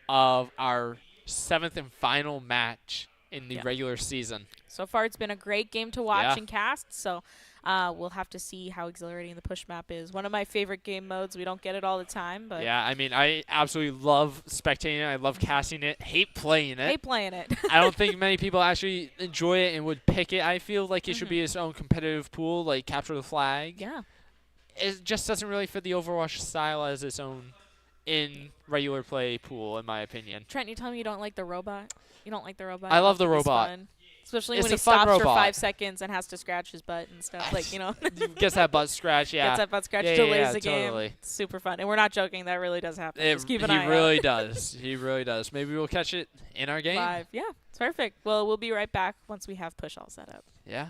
of our 7th and final match in the regular season. So far, it's been a great game to watch Yeah. and cast. So we'll have to see how exhilarating the push map is. One of my favorite game modes. We don't get it all the time, but Yeah, I mean, I absolutely love spectating it. I love casting it. Hate playing it. hate playing it. I don't think many people actually enjoy it and would pick it. I feel like it should be its own competitive pool, like capture the flag. Yeah. It just doesn't really fit the Overwatch style as its own in regular play pool, in my opinion. Trent, you telling me you don't like the robot? You don't like the robot? I You love don't the think he's robot. fun? Especially It's when he a fun stops for robot. 5 seconds and has to scratch his butt and stuff. Like, you know. Gets that butt scratch, yeah. Gets that butt scratch, Yeah, delays yeah, the game. totally. It's super fun. And we're not joking. That really does happen. Just keep an eye He really out. does. He really does. Maybe we'll catch it in our game. Live. Yeah, it's perfect. Well, we'll be right back once we have push all set up. Yeah.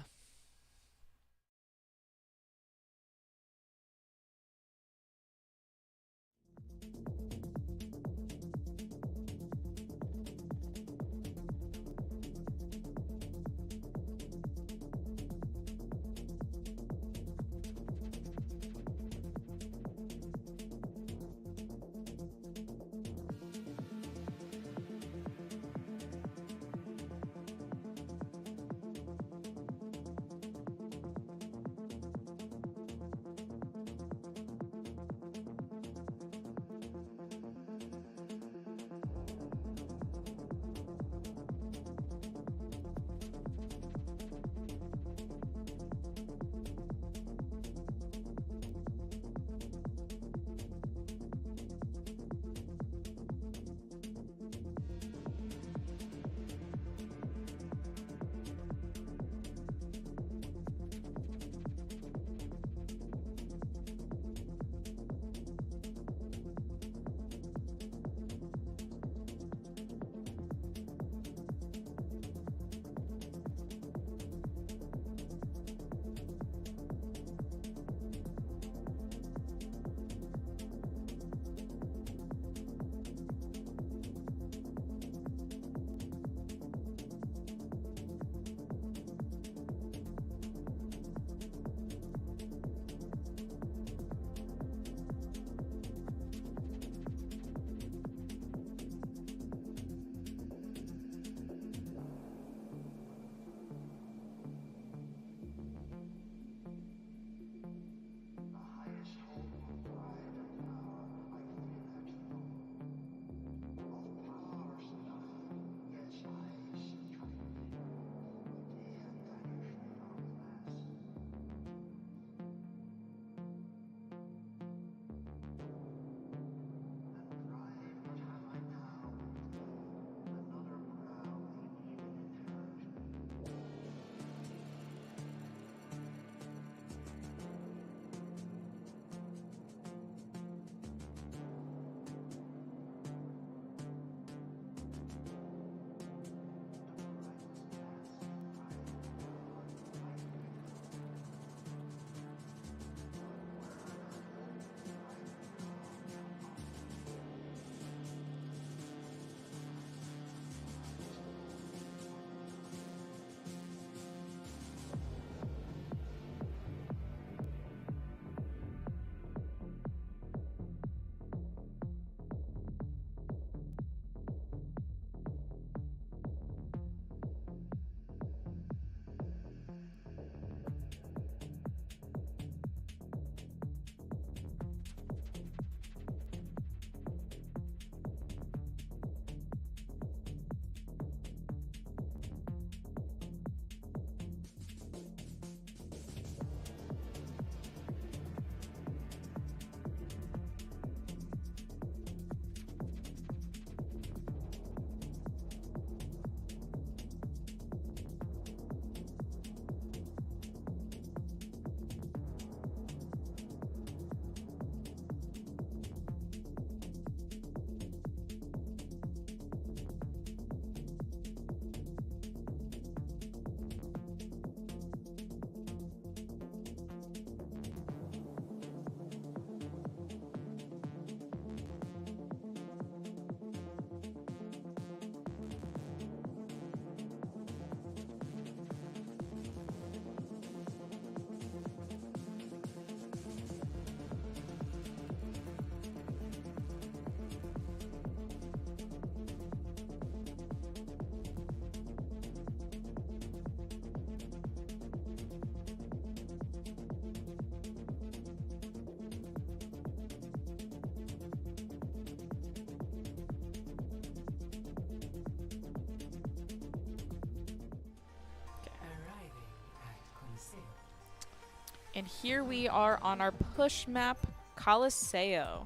And here we are on our push map, Coliseo.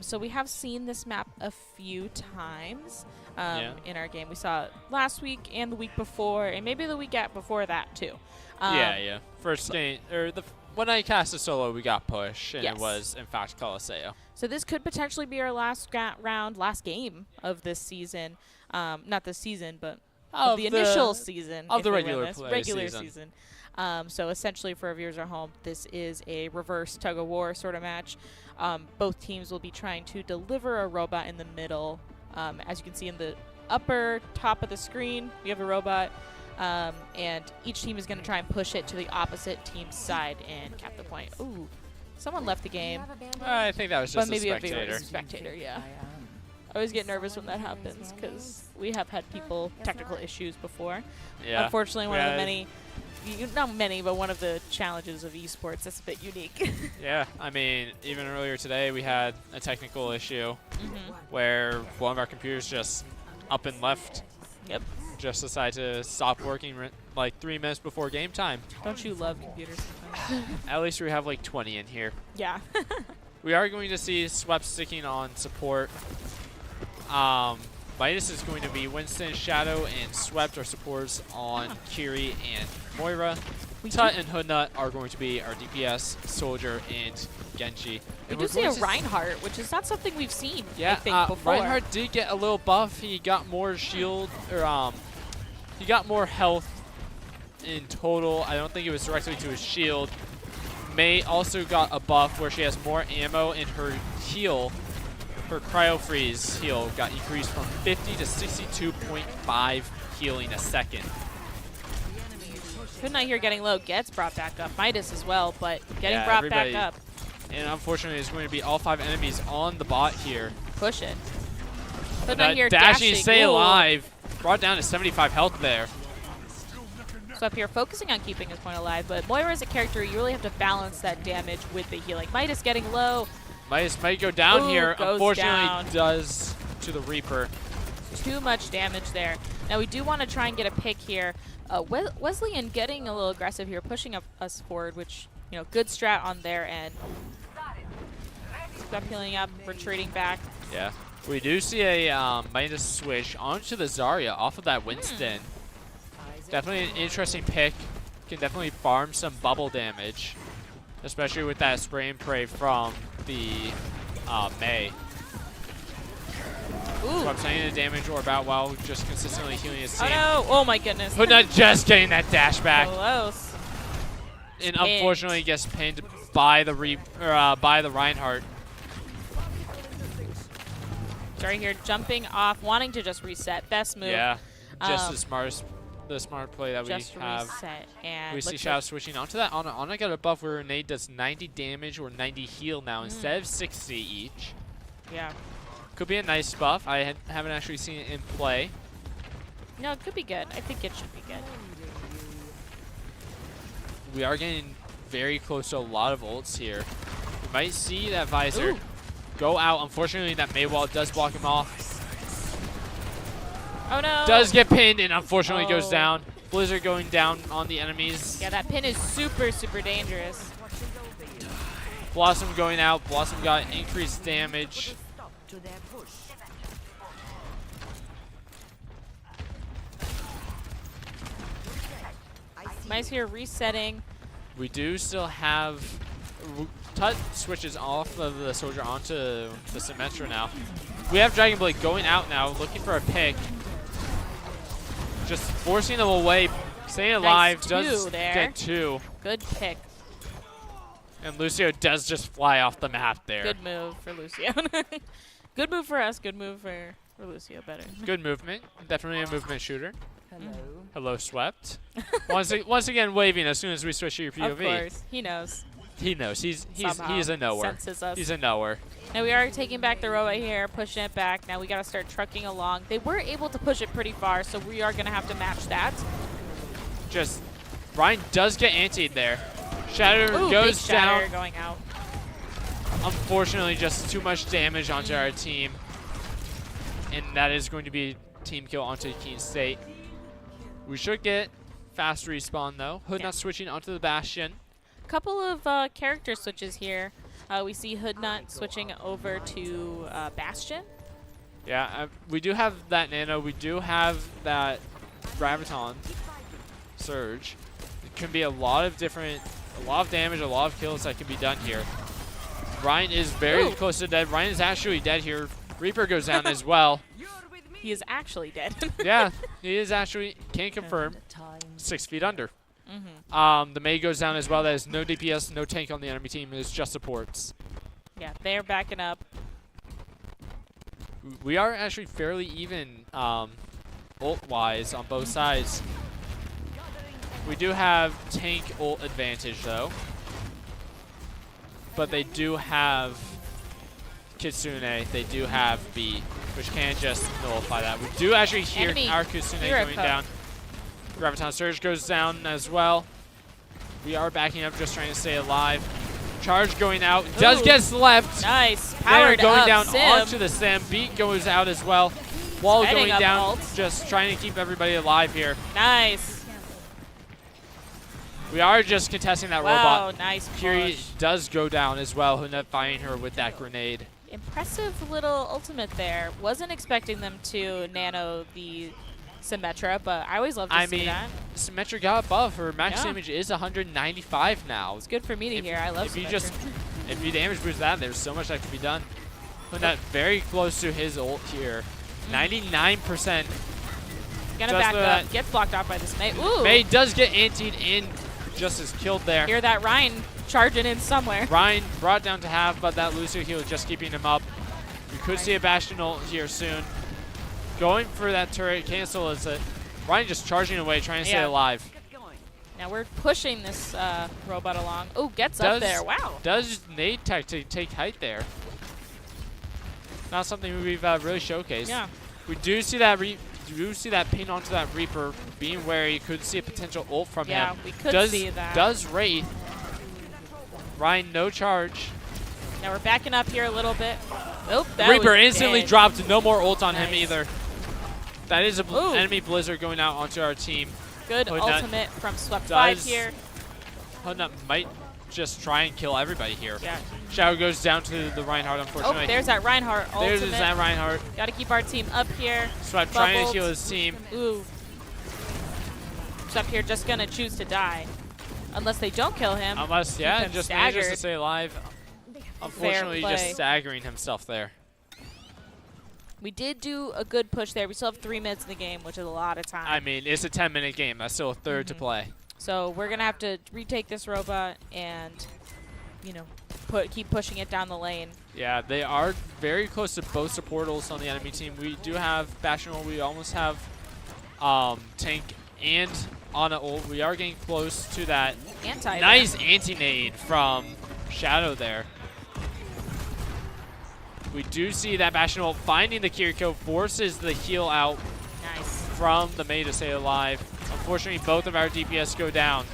So we have seen this map a few times in our game. We saw it last week and the week before, and maybe the week before that too. Yeah. First game, or when I cast a solo, we got push, and Yes. it was in fact Coliseo. So this could potentially be our last last game of this season. Not this season, but of the initial season of if the we win regular this. play regular season. So essentially, for our viewers at home, this is a reverse tug of war sort of match. Both teams will be trying to deliver a robot in the middle. As you can see in the upper top of the screen, we have a robot, and each team is going to try and push it to the opposite team's side and cap the point. Ooh, someone left the game, I think that was but just maybe a a viewer, spectator. spectator. Yeah. I always get nervous when that happens because we have had people technical issues before. Yeah. Unfortunately, one of the many, not many, but one of the challenges of esports that's a bit unique. Yeah, I mean, even earlier today we had a technical issue where one of our computers just up and left. Yep. Just decided to stop working like 3 minutes before game time. Don't you love computers sometimes? At least we have like 20 in here. Yeah. We are going to see Swept sticking on support. Midas is going to be Winston, Shadow, and Swept are supports on Kiri and Moira. Tut and Hoodnut are going to be our DPS, Soldier, and Genji. We And do we're see going a to Reinhardt, which is not something we've seen, Yeah, I think, before. Reinhardt did get a little buff. He got more shield, or he got more health in total. I don't think it was directly to his shield. May also got a buff where she has more ammo, and her heal, her cryo freeze heal, got increased from 50 to 62.5 healing a second. Hoodnut here getting low, gets brought back up. Midas as well, but getting Yeah, brought back everybody- up. And unfortunately, there's going to be all 5 enemies on the bot here. Push it. But Hoodnut here dashing, stay Ooh. alive. Brought down to 75 health there. So up here, focusing on keeping his point alive, but Moira is a character you really have to balance that damage with the healing. Midas getting low. Midas might go down Ooh, here. goes Unfortunately, down. does to the Reaper. Too much damage there. Now we do want to try and get a pick here. Wesleyan getting a little aggressive here, pushing up us forward, which, you know, good strat on their end. Stop healing up, retreating back. Yeah. We do see a Midas switch onto the Zarya off of that Winston. Definitely an interesting pick. Can definitely farm some bubble damage, especially with that spray and pray from the May. Ooh. So I'm saying the damage or about while just consistently healing his Oh team. no! Oh my goodness. Hoodnut just getting that dash back, Close. and Pinned. unfortunately gets pinned by the by the Reinhardt. Sorry here, jumping off, wanting to just reset. Best move. Yeah, just Um, the smart play that we Just have. reset. And We see looks Shadow like switching onto that. Anna got a buff where Nade does 90 damage or 90 heal now instead of 60 each. yeah. Could be a nice buff. I haven't actually seen it in play. No, it could be good. I think it should be good. We are getting very close to a lot of ults here. We might see that Visor Ooh. go out. Unfortunately, that Maywall does block him off. Oh no! Does get pinned and unfortunately goes Oh. down. Blizzard going down on the enemies. Yeah, that pin is super, super dangerous. Blossom going out. Blossom got increased damage. Mice here resetting. We do still have Tut switches off of the soldier onto the Symmetra now. We have Dragon Blade going out now, looking for a pick. Just forcing them away, staying alive, does there. get 2. Good pick. And Lucio does just fly off the map there. Good move for Lucio. Good move for us. Good move for Lucio. Better. Good movement. Definitely a movement shooter. Hello. Hello, Swept. once again waving as soon as we switch to your POV. Of course, he knows. He knows. He's Somehow a knower. senses us. He's a knower. Now we are taking back the robot here, pushing it back. Now we got to start trucking along. They were able to push it pretty far, so we are going to have to match that. Just Ryan does get antied there. Shatter Ooh, goes big shatter down. going out. Unfortunately, just too much damage onto our team. And that is going to be team kill onto Keene State. We should get fast respawn though. Hood Yeah. not switching onto the Bastion. couple of character switches here. We see Hoodnut switching over to Bastion. Yeah, we do have that Nano. We do have that Graviton Surge. It can be a lot of damage, a lot of kills that can be done here. Ryan is very close to dead. Ryan is actually dead here. Reaper goes down as well. He is actually dead. Yeah, he is actually, can confirm, 6 feet under. The Mei goes down as well. That is no DPS, no tank on the enemy team. It is just supports. Yeah, they're backing up. We are actually fairly even ult-wise on both sides. We do have tank ult advantage though. But they do have Kitsune, they do have Beat, which can just nullify that. We do actually hear our Kitsune going down. Graviton Surge goes down as well. We are backing up, just trying to stay alive. Charge going out, does get slept. Nice, They're powered going up down Sim. onto the Sim. Beat goes out as well. Wall Setting going up down, ult. just trying to keep everybody alive here. Nice. We are just contesting that Wow, robot. nice Kiri push. does go down as well, Hoodnut fighting her with that grenade. Impressive little ultimate there. Wasn't expecting them to nano the Symmetra, but I always love to see that. Symmetra got above. Her max Yeah. damage is 195 now. It's good for me to hear. I love Symmetra. If you damage boost that, there's so much that can be done. Hoodnut very close to his ult here. 99%. Gonna Does back that. up. Gets blocked off by this Mei. Ooh. Mei does get antied in, just as killed there. Hear that Ryan charging in somewhere. Ryan brought down to half, but that Lucio heal just keeping him up. We could see a Bastion ult here soon. Going for that turret cancel is it. Ryan just charging away, trying to stay alive. Now we're pushing this robot along. Oh, gets up there. Wow. Does nade tech to take height there. Not something we've really showcased. Yeah. We do see that ping onto that Reaper. Being wary, you could see a potential ult from him. Yeah, we could see that. Does Wraith. Ryan, no charge. Now we're backing up here a little bit. Nope, that Reaper was instantly dead. dropped. No more ult on him Nice. either. That is a Ooh. enemy Blizzard going out onto our team. Good Hoodnut ultimate from Swept 5 here. Hoodnut might just try and kill everybody here. Yeah. Shadow goes down to the Reinhardt, Oh, unfortunately. there's that Reinhardt ultimate. There's that Reinhardt. Got to keep our team up here. Swept trying to Bubbled. heal his team. Ooh. Swept here just going to choose to die. Unless they don't kill him. Unless, Keep yeah, him just manages to staggered. stay alive. Unfortunately, play. just staggering himself there. We did do a good push there. We still have 3 minutes in the game, which is a lot of time. I mean, it's a 10-minute game. That's still a third to play. So we're going to have to retake this robot and, you know, keep pushing it down the lane. Yeah, they are very close to both supportals on the enemy team. We do have Bastion ult. We almost have Tank and Ana ult. We are getting close to that. Nice anti-nade from Shadow there. We do see that Bastion ult finding the Kiriko, forces the heal out from the Mei to stay alive. Unfortunately, both of our DPS go down.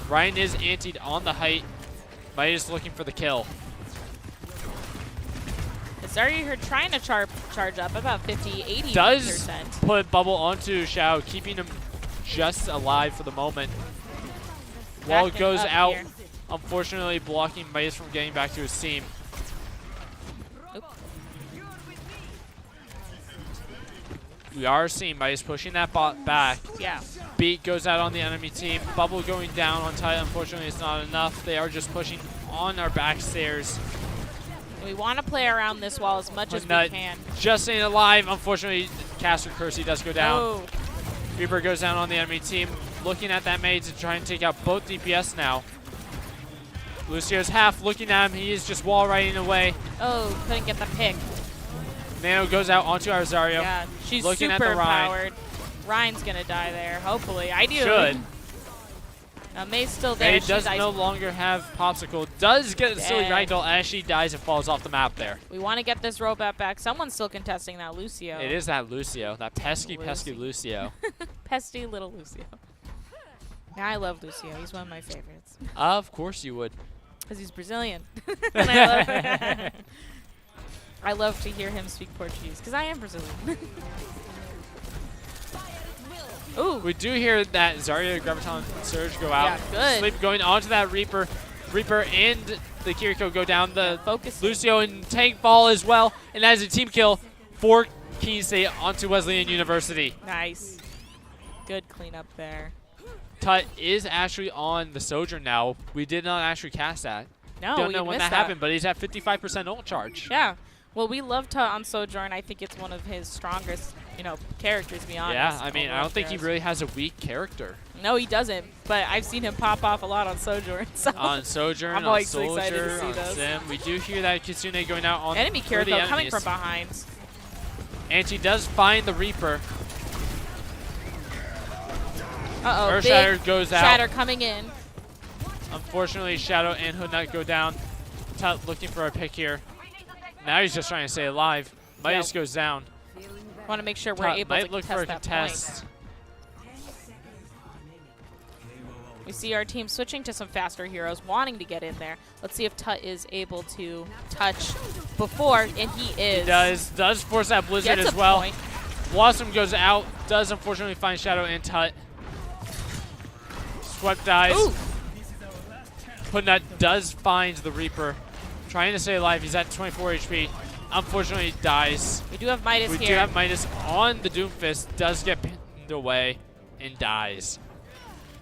Ryan is antied on the height. Mei is looking for the kill. Zarya here trying to charge up about 50, 80%. Does put bubble onto Xiao, keeping him just alive for the moment. Wall goes out, here. unfortunately blocking Mei from getting back to his team. We are seeing Mei pushing that bot back. Yeah. Beat goes out on the enemy team. Bubble going down on Titan. Unfortunately, it's not enough. They are just pushing on our back stairs. We want to play around this wall as much as we can. Just staying alive. Unfortunately, Caster Kersey does go down. Oh. Reaper goes down on the enemy team. Looking at that Mei to try and take out both DPS now. Lucio's half looking at him. He is just wall riding away. Oh, couldn't get the pick. Nano goes out onto our Zarya. Yeah, she's looking super at the Ryan. empowered. Ryan's going to die there, hopefully. Ideally. Should. Mei's still there. Mei does no longer have Popsicle. Does get a silly ragdoll as she dies and falls off the map there. We want to get this robot back. Someone's still contesting that Lucio. It is that Lucio. That pesky Lucio. Pesky little Lucio. Yeah, I love Lucio. He's one of my favorites. Of course you would. Because he's Brazilian. And I love to hear him speak Portuguese, because I am Brazilian. Ooh. We do hear that Zarya Graviton Surge go out. Yeah, good. Sleep going onto that Reaper. Reaper and the Kiriko go down. The focus. Lucio and Tank fall as well. And that is a team kill for Keene State onto Wesleyan University. Nice. Good cleanup there. Tut is actually on the Sojourn now. We did not actually cast that. No, Don't we know when missed that happened, but he's at 55% ult charge. Yeah. Well, we love Tut on Sojourn. I think it's one of his strongest, characters, to be honest. Yeah, I mean, I don't think he heroes. really has a weak character. No, he doesn't. But I've seen him pop off a lot on Sojourn. So On Sojourn, I'm on always so Soldier, excited to see on those. Sim. We do hear that Kitsune going out on enemy for the Kiriko enemies. coming from behind. And she does find the Reaper. Uh-oh. Earth Big Shatter goes out. Shatter coming in. Unfortunately, Shadow and Hoodnut go down. Tut looking for a pick here. Now he's just trying to stay alive. Midas goes down. Want to make sure we're Tut able might to look contest for a that contest. point. We see our team switching to some faster heroes, wanting to get in there. Let's see if Tut is able to touch before, and he is. He does force that Blizzard Gets as a well. point. Blossom goes out. Does unfortunately find Shadow and Tut. Swept dies. Ooh. Hoodnut does find the Reaper. Trying to stay alive. He's at 24 HP. Unfortunately, dies. We do have Midas We here. do have Midas on the Doomfist. Does get pinned away and dies.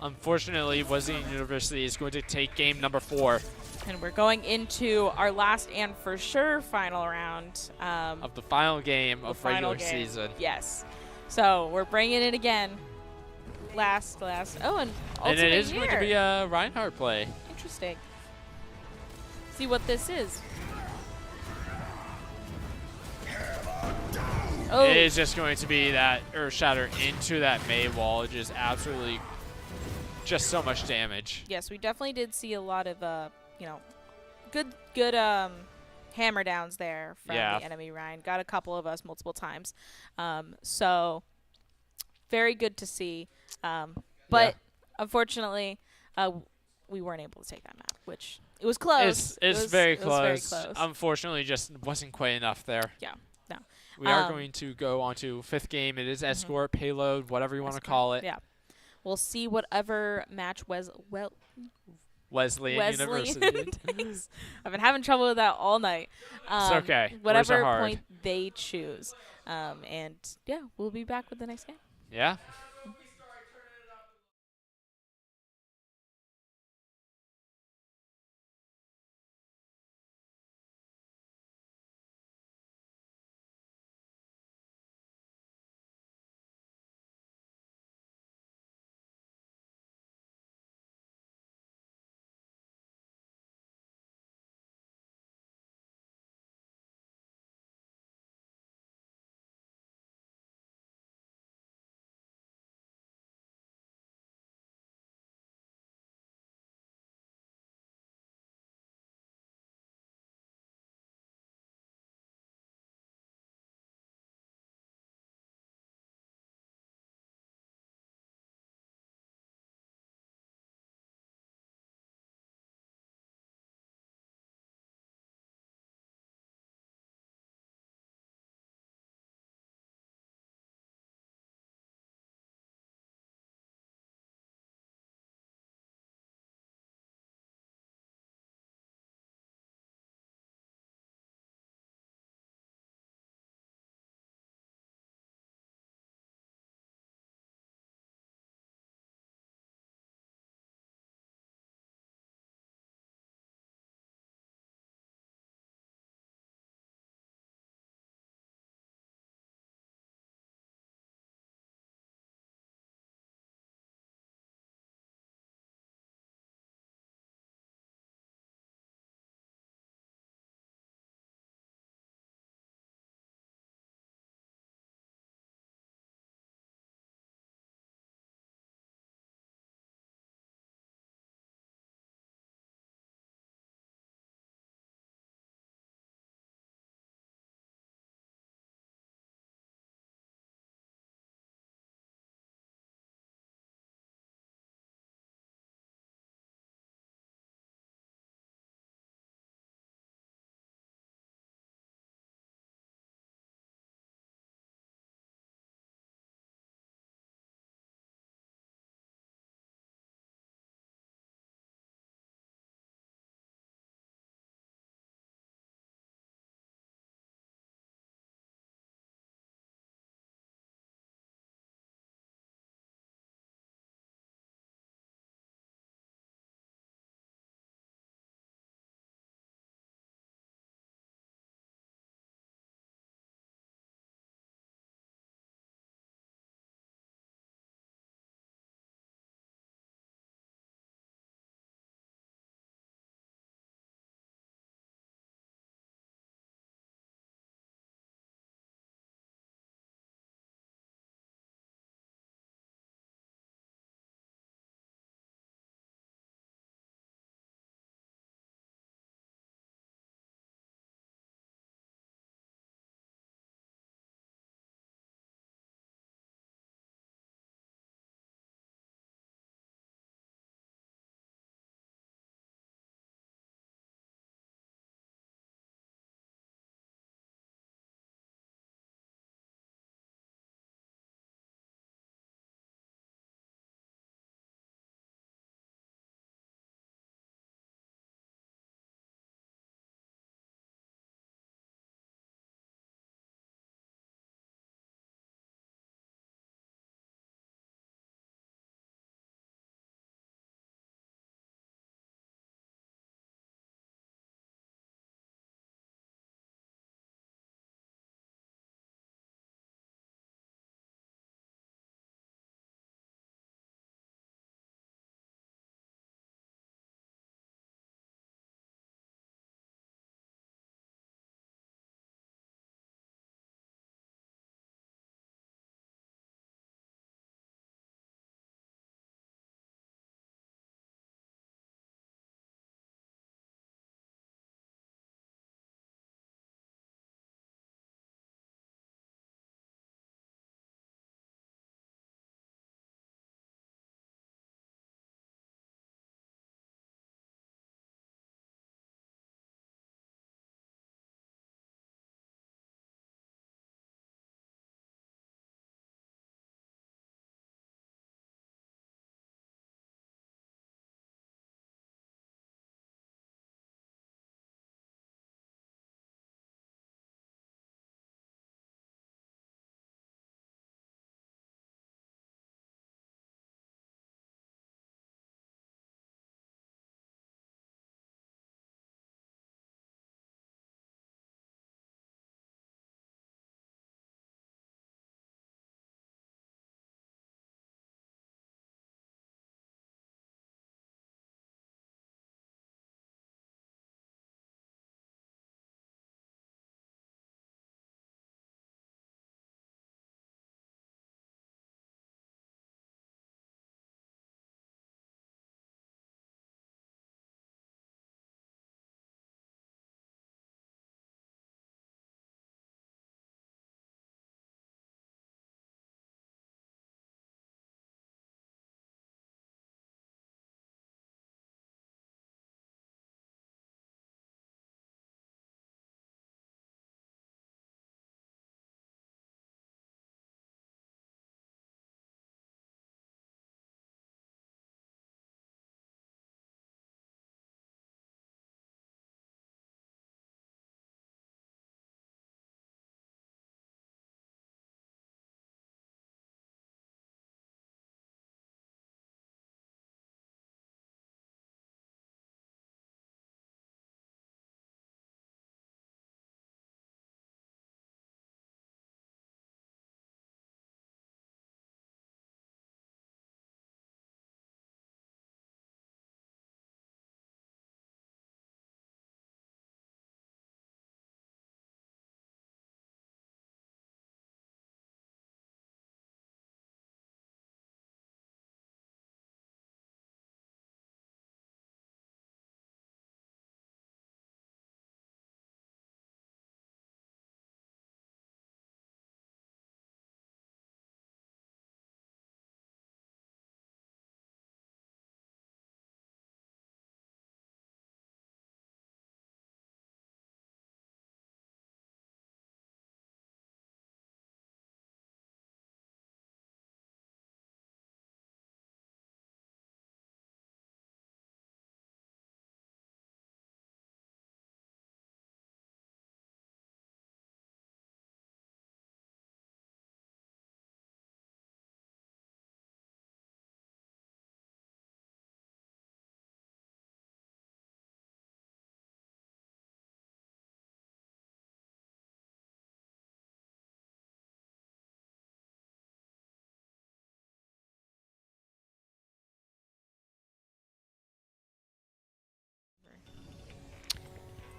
Unfortunately, Wesleyan University is going to take game number 4 And we're going into our last and for sure final round. of the final game of final regular game. season. Yes. So we're bringing it again. Last. Oh, and And Ultimate it is here. going to be a Reinhardt play. Interesting. See what this is. Oh, It is just going to be that Earth Shatter into that May wall. Just absolutely, just so much damage. yes, we definitely did see a lot of, good hammer downs there from Yeah. the enemy Ryan. Got a couple of us multiple times. So very good to see. But unfortunately, we weren't able to take that map, which it was close. It's very It was very close. close. Unfortunately, just wasn't quite enough there. Yeah, no. We are going to go on to 5th game. It is Escort, Payload, whatever you want to call it. Yeah. We'll see whatever match Wesleyan Wesleyan University. takes. I've been having trouble with that all night. It's okay. Words are Whatever hard. point they choose. And yeah, we'll be back with the next game. Yeah.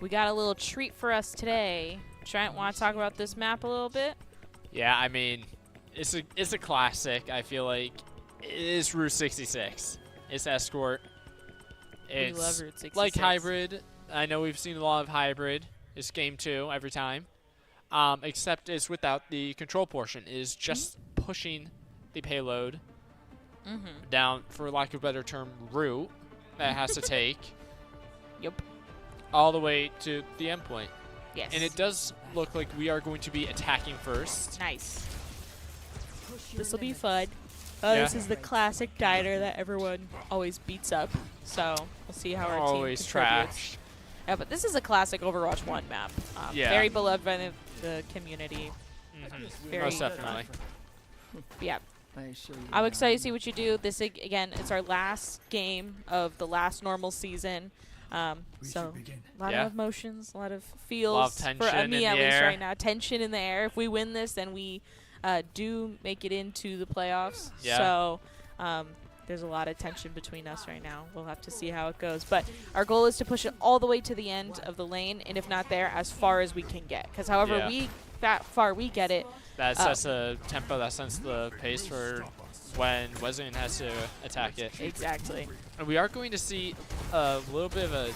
we got a little treat for us today. Trent, want to talk about this map a little bit? Yeah, I mean, it's a classic. I feel like it is Route 66. It's Escort. We love Route 66. Like hybrid. I know we've seen a lot of hybrid. It's game 2 every time. Except it's without the control portion. It is just pushing the payload down, for lack of a better term, route that it has to take. Yep. All the way to the endpoint. Yes. And it does look like we are going to be attacking first. Nice. This will be fun. Yeah. This is the classic diner that everyone always beats up. So we'll see how our Always team contributes. trash. Yeah, but this is a classic Overwatch 1 map. Yeah. Very beloved by the community. Very Most definitely. Yeah. I'm excited to see what you do. This, again, it's our last game of the last normal season. So a lot of emotions, a lot of feels. A lot of tension for me in at the least air. right now. Tension in the air. If we win this, then we do make it into the playoffs. Yeah. So there's a lot of tension between us right now. We'll have to see how it goes. But our goal is to push it all the way to the end of the lane, and if not there, as far as we can get. Because however that far we get it, that sets a tempo, that sets the pace for when Wesleyan has to attack it. Exactly. And we are going to see a little bit of a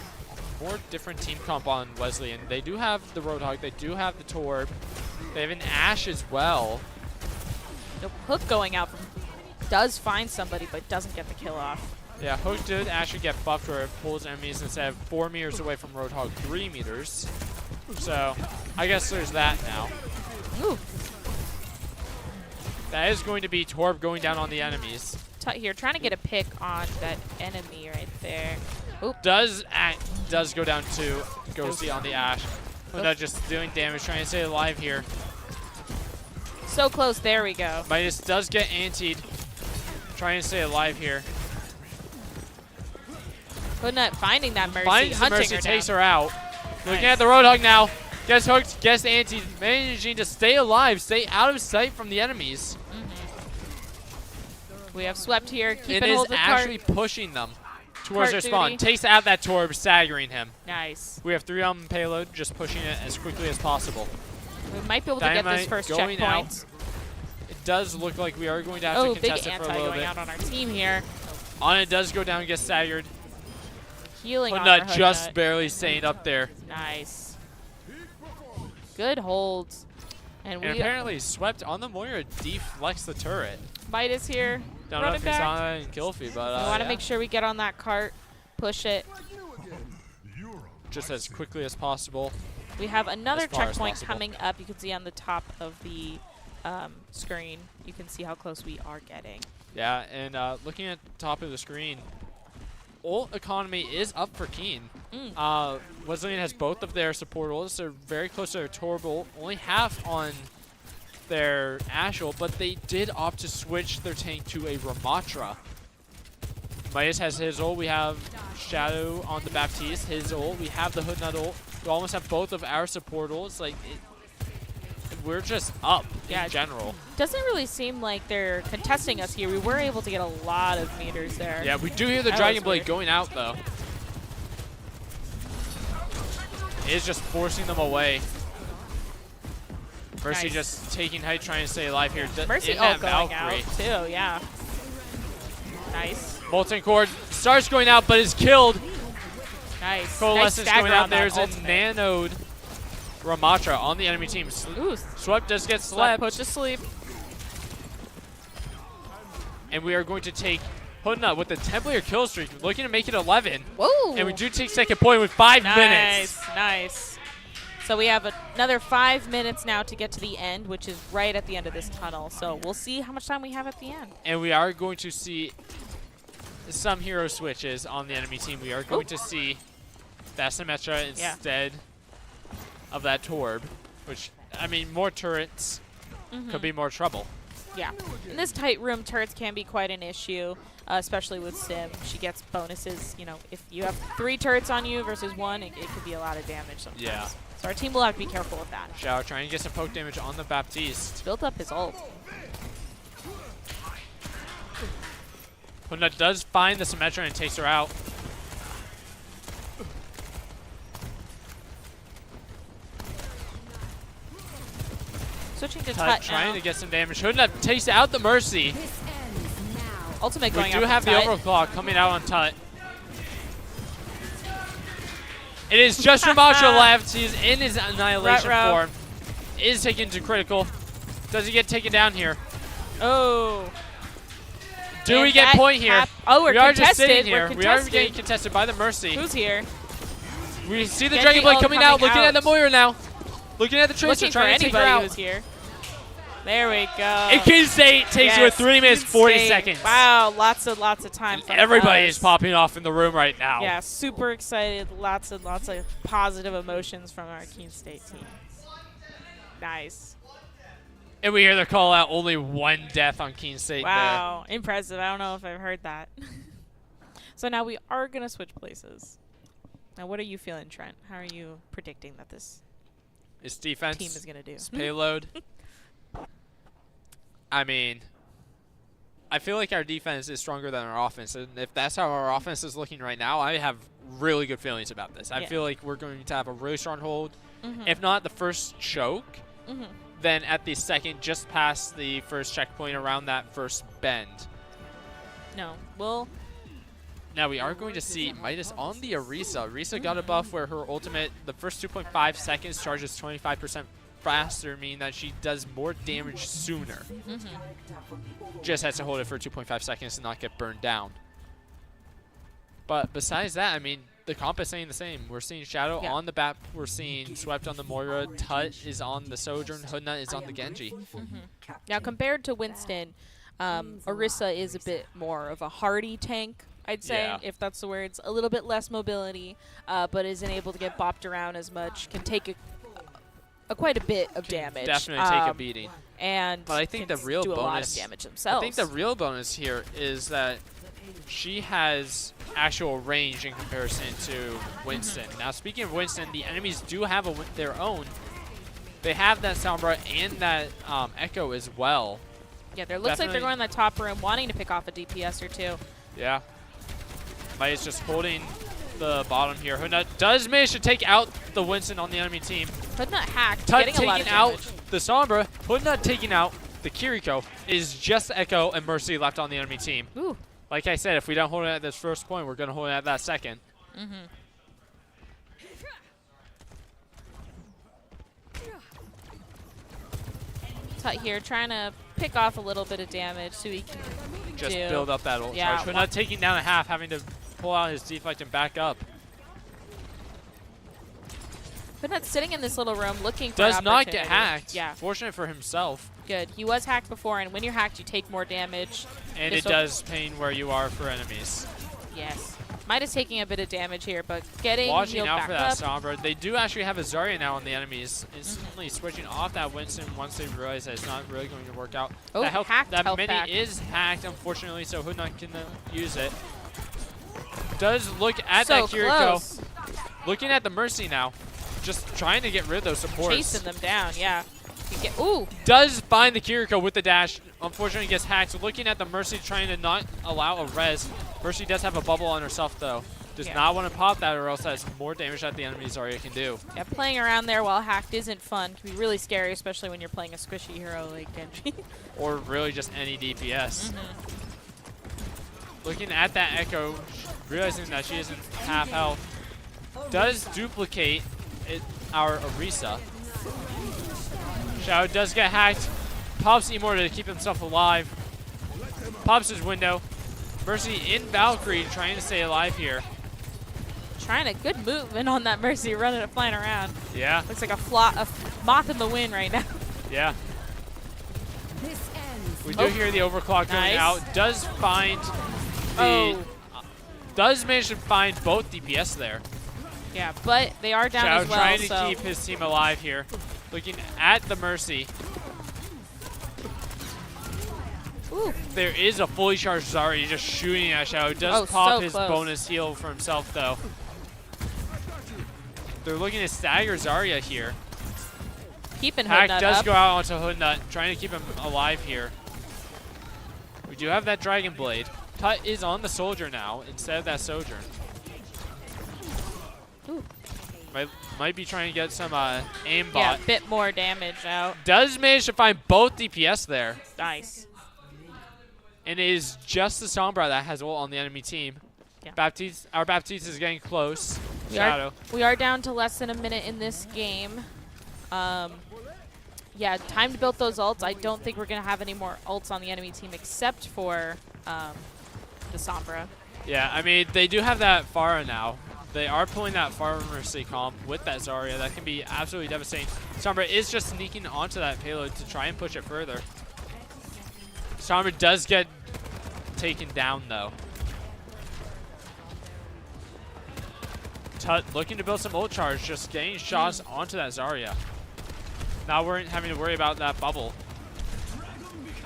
more different team comp on Wesleyan. They do have the Roadhog, they do have the Torb, they have an Ashe as well. The hook going out does find somebody, but doesn't get the kill off. Yeah, Hook did actually get buffed where it pulls enemies instead of 4 meters away from Roadhog, 3 meters. So, I guess there's that now. Ooh. That is going to be Torb going down on the enemies. Here, trying to get a pick on that enemy right there. Oop. Does go down to Ghosty on the Ashe. Not just doing damage, trying to stay alive here. So close, there we go. Midas does get antied. Trying to stay alive here. But not finding that Mercy. Finds the hunting Mercy, her takes down. her out. Looking Nice. at the Roadhog now. Gets hooked, gets antied, managing to stay alive, stay out of sight from the enemies. We have Swept here, It keeping is hold of the actually cart. pushing them towards their Cart spawn. duty. Takes out that Torb, staggering him. Nice. We have 3 on payload, just pushing it as quickly as possible. We might be able to get this Dynamite first going checkpoint. It does look like we are going to have Oh, to big contest it for a anti little going bit. out on our team here. Ana does go down and get staggered. Healing on Hoodnut our just Hoodnut. barely staying up there. Nice. Good holds. And And we apparently Swept on the Moira deflects the turret. Midas here. Don't know running if it's back. Ana and Gylfi, but We want to yeah. make sure we get on that cart, push it. Just as quickly as possible. We have another As far as checkpoint possible. coming up. You can see on the top of the screen. You can see how close we are getting. Yeah, and looking at the top of the screen, ult economy is up for Keene. Wesleyan has both of their support ults. They're very close to their Torb ult, only half on their Ashe ult, but they did opt to switch their tank to a Ramatra. Midas has his ult. We have Shadow on the Baptiste, his ult. We have the Hoodnut ult. We almost have both of our support ults. Like, we're just up in general. Doesn't really seem like they're contesting us here. We were able to get a lot of meters there. Yeah, we do hear the That Dragon was Blade weird. going out, though. It is just forcing them away. Mercy Nice. just taking height, trying to stay alive here. Mercy in that going Valkyrie. out too, yeah. Nice. Molten Cord starts going out, but is killed. Nice. Coalescence nice going out. There's a ultimate. nanoed Ramatra on the enemy team. Ooh, Swept does get slept. slept. Put to sleep. And we are going to take Hoodnut with the 10-player kill streak, looking to make it 11. Whoa. And we do take second point with 5 minutes. Nice, nice. So we have another 5 minutes now to get to the end, which is right at the end of this tunnel. So we'll see how much time we have at the end. And we are going to see some hero switches on the enemy team. We are going to see that Symmetra instead of that Torb, which, I mean, more turrets could be more trouble. Yeah. In this tight room, turrets can be quite an issue, especially with Sim. She gets bonuses. You know, if you have 3 turrets on you versus 1, it could be a lot of damage sometimes. Yeah. So our team will have to be careful with that. Xiao trying to get some poke damage on the Baptiste. Built up his ult. Hoodnut does find the Symmetra and takes her out. Switching to Tut Tut trying now. to get some damage. Hoodnut takes out the Mercy. Ultimate We going do out have for the Tut. overclock coming out on Tut. It is just Ramasha left. He's in his annihilation Ruh-roh. form. Is taken to critical. Does he get taken down here? Oh. Do And we get that point here? Oh, we're we are just contested. sitting We're here. We are contested. getting contested by the Mercy. Who's here? We see the Genji Dragon Blade ult coming out. Looking at the out. Moira now. Looking at the Tracer, Looking for trying to take her anybody out. who's here. There we go. And Keene State takes it with 3 minutes, 40 seconds. Wow, lots of time for Everybody us. is popping off in the room right now. Yeah, super excited. Lots of positive emotions from our Keene State team. Nice. And we hear the call out, only 1 death on Keene State Wow, impressive. I don't know if I've heard that. So now we are going to switch places. Now, what are you feeling, Trent? How are you predicting that this there. It's defense. team is going to do? It's payload. I mean, I feel like our defense is stronger than our offense. And if that's how our offense is looking right now, I have really good feelings about this. I Yeah. feel like we're going to have a really strong hold. Mhm. If not the first choke, Mhm. then at the second, just past the first checkpoint around that first bend. No, we'll... Now we are going to see Midas on the Orisa. Orisa got a buff where her ultimate, the first 2.5 seconds, charges 25% faster, meaning that she does more damage sooner. Just has to hold it for 2.5 seconds and not get burned down. But besides that, I mean, the comp is staying the same. We're seeing Shadow on the Bat. We're seeing Swept on the Moira. Tut is on the Sojourn. Hoodnut is on the Genji. Now, compared to Winston, Orisa is a bit more of a hardy tank, I'd say, Yeah. if that's the words. A little bit less mobility, but isn't able to get bopped around as much. Can take quite a bit of damage. Definitely take a beating. And But I think can the real do a lot of bonus- damage themselves. I think the real bonus here is that she has actual range in comparison to Winston. Now, speaking of Winston, the enemies do have their own. They have that Sombra and that Echo as well. Yeah, there looks like they're Definitely. going in the top room, wanting to pick off a DPS or two. Yeah. Maya's just holding the bottom here. Hoodnut does manage to take out the Winston on the enemy team. Hoodnut hacked, Tut getting a lot of taking out damage. the Sombra. Hoodnut taking out the Kiriko. Is just Echo and Mercy left on the enemy team. Ooh. Like I said, if we don't hold it at this first point, we're going to hold it at that second. Tut here trying to pick off a little bit of damage so he can Just do. build up that ult Yeah, charge. Hoodnut taking down a half, having to pull out his deflect and back up. Hoodnut's sitting in this little room looking for Does an not get opportunity. hacked. Yeah, Fortunate for himself. good. He was hacked before, and when you're hacked, you take more damage. And This'll- it does pain where you are for enemies. Yes. Midas taking a bit of damage here, but getting Watching healed out back for that up. Sombra. They do actually have a Zarya now on the enemies. Instantly switching off that Winston once they realize that it's not really going to work out. Oh, that hacked that health mini pack. is hacked, unfortunately, so Hoodnut can use it. Does look at So that Kiriko. close. Looking at the Mercy now. Just trying to get rid of those supports. Chasing them down, yeah. Ooh, Does find the Kiriko with the dash. Unfortunately gets hacked. So looking at the Mercy trying to not allow a res. Mercy does have a bubble on herself though. Does Yeah. not want to pop that or else that's more damage that the enemy Zarya can do. yeah, playing around there while hacked isn't fun. Can be really scary, especially when you're playing a squishy hero like Genji. Or really just any DPS. Looking at that Echo, realizing that she isn't half health. Does duplicate our Orisa. Shadow does get hacked. Pops Emor to keep himself alive. Pops his window. Mercy in Valkyrie trying to stay alive here. Trying a good movement on that Mercy, running it, flying around. Yeah, Looks like a moth in the wind right now. yeah. We do hear the overclock going Nice. out. Does find the... Does manage to find both DPS there. Yeah, but they are down Shadow as well. trying to so keep his team alive here. Looking at the Mercy. Ooh. There is a fully charged Zarya just shooting at Shadow. Does pop so his close. bonus heal for himself though. They're looking to stagger Zarya here. keeping Hack Hoodnut does up. go out onto Hoodnut, trying to keep him alive here. We do have that Dragon Blade. Tut is on the Soldier now instead of that Sojourn. Ooh. Might be trying to get some aimbot. Yeah, a bit more damage out. Does manage to find both DPS there. Nice. And it is just the Sombra that has ult on the enemy team. Yeah. Our Baptiste is getting close. We Shadow. are down to less than a minute in this game. Yeah, time to build those ults. I don't think we're going to have any more ults on the enemy team except for the Sombra. Yeah, I mean, they do have that Pharah now. They are pulling that Pharmacy comp with that Zarya. That can be absolutely devastating. Sombra is just sneaking onto that payload to try and push it further. Sombra does get taken down, though. Tut looking to build some ult charge, just getting shots onto that Zarya. Now we're having to worry about that bubble.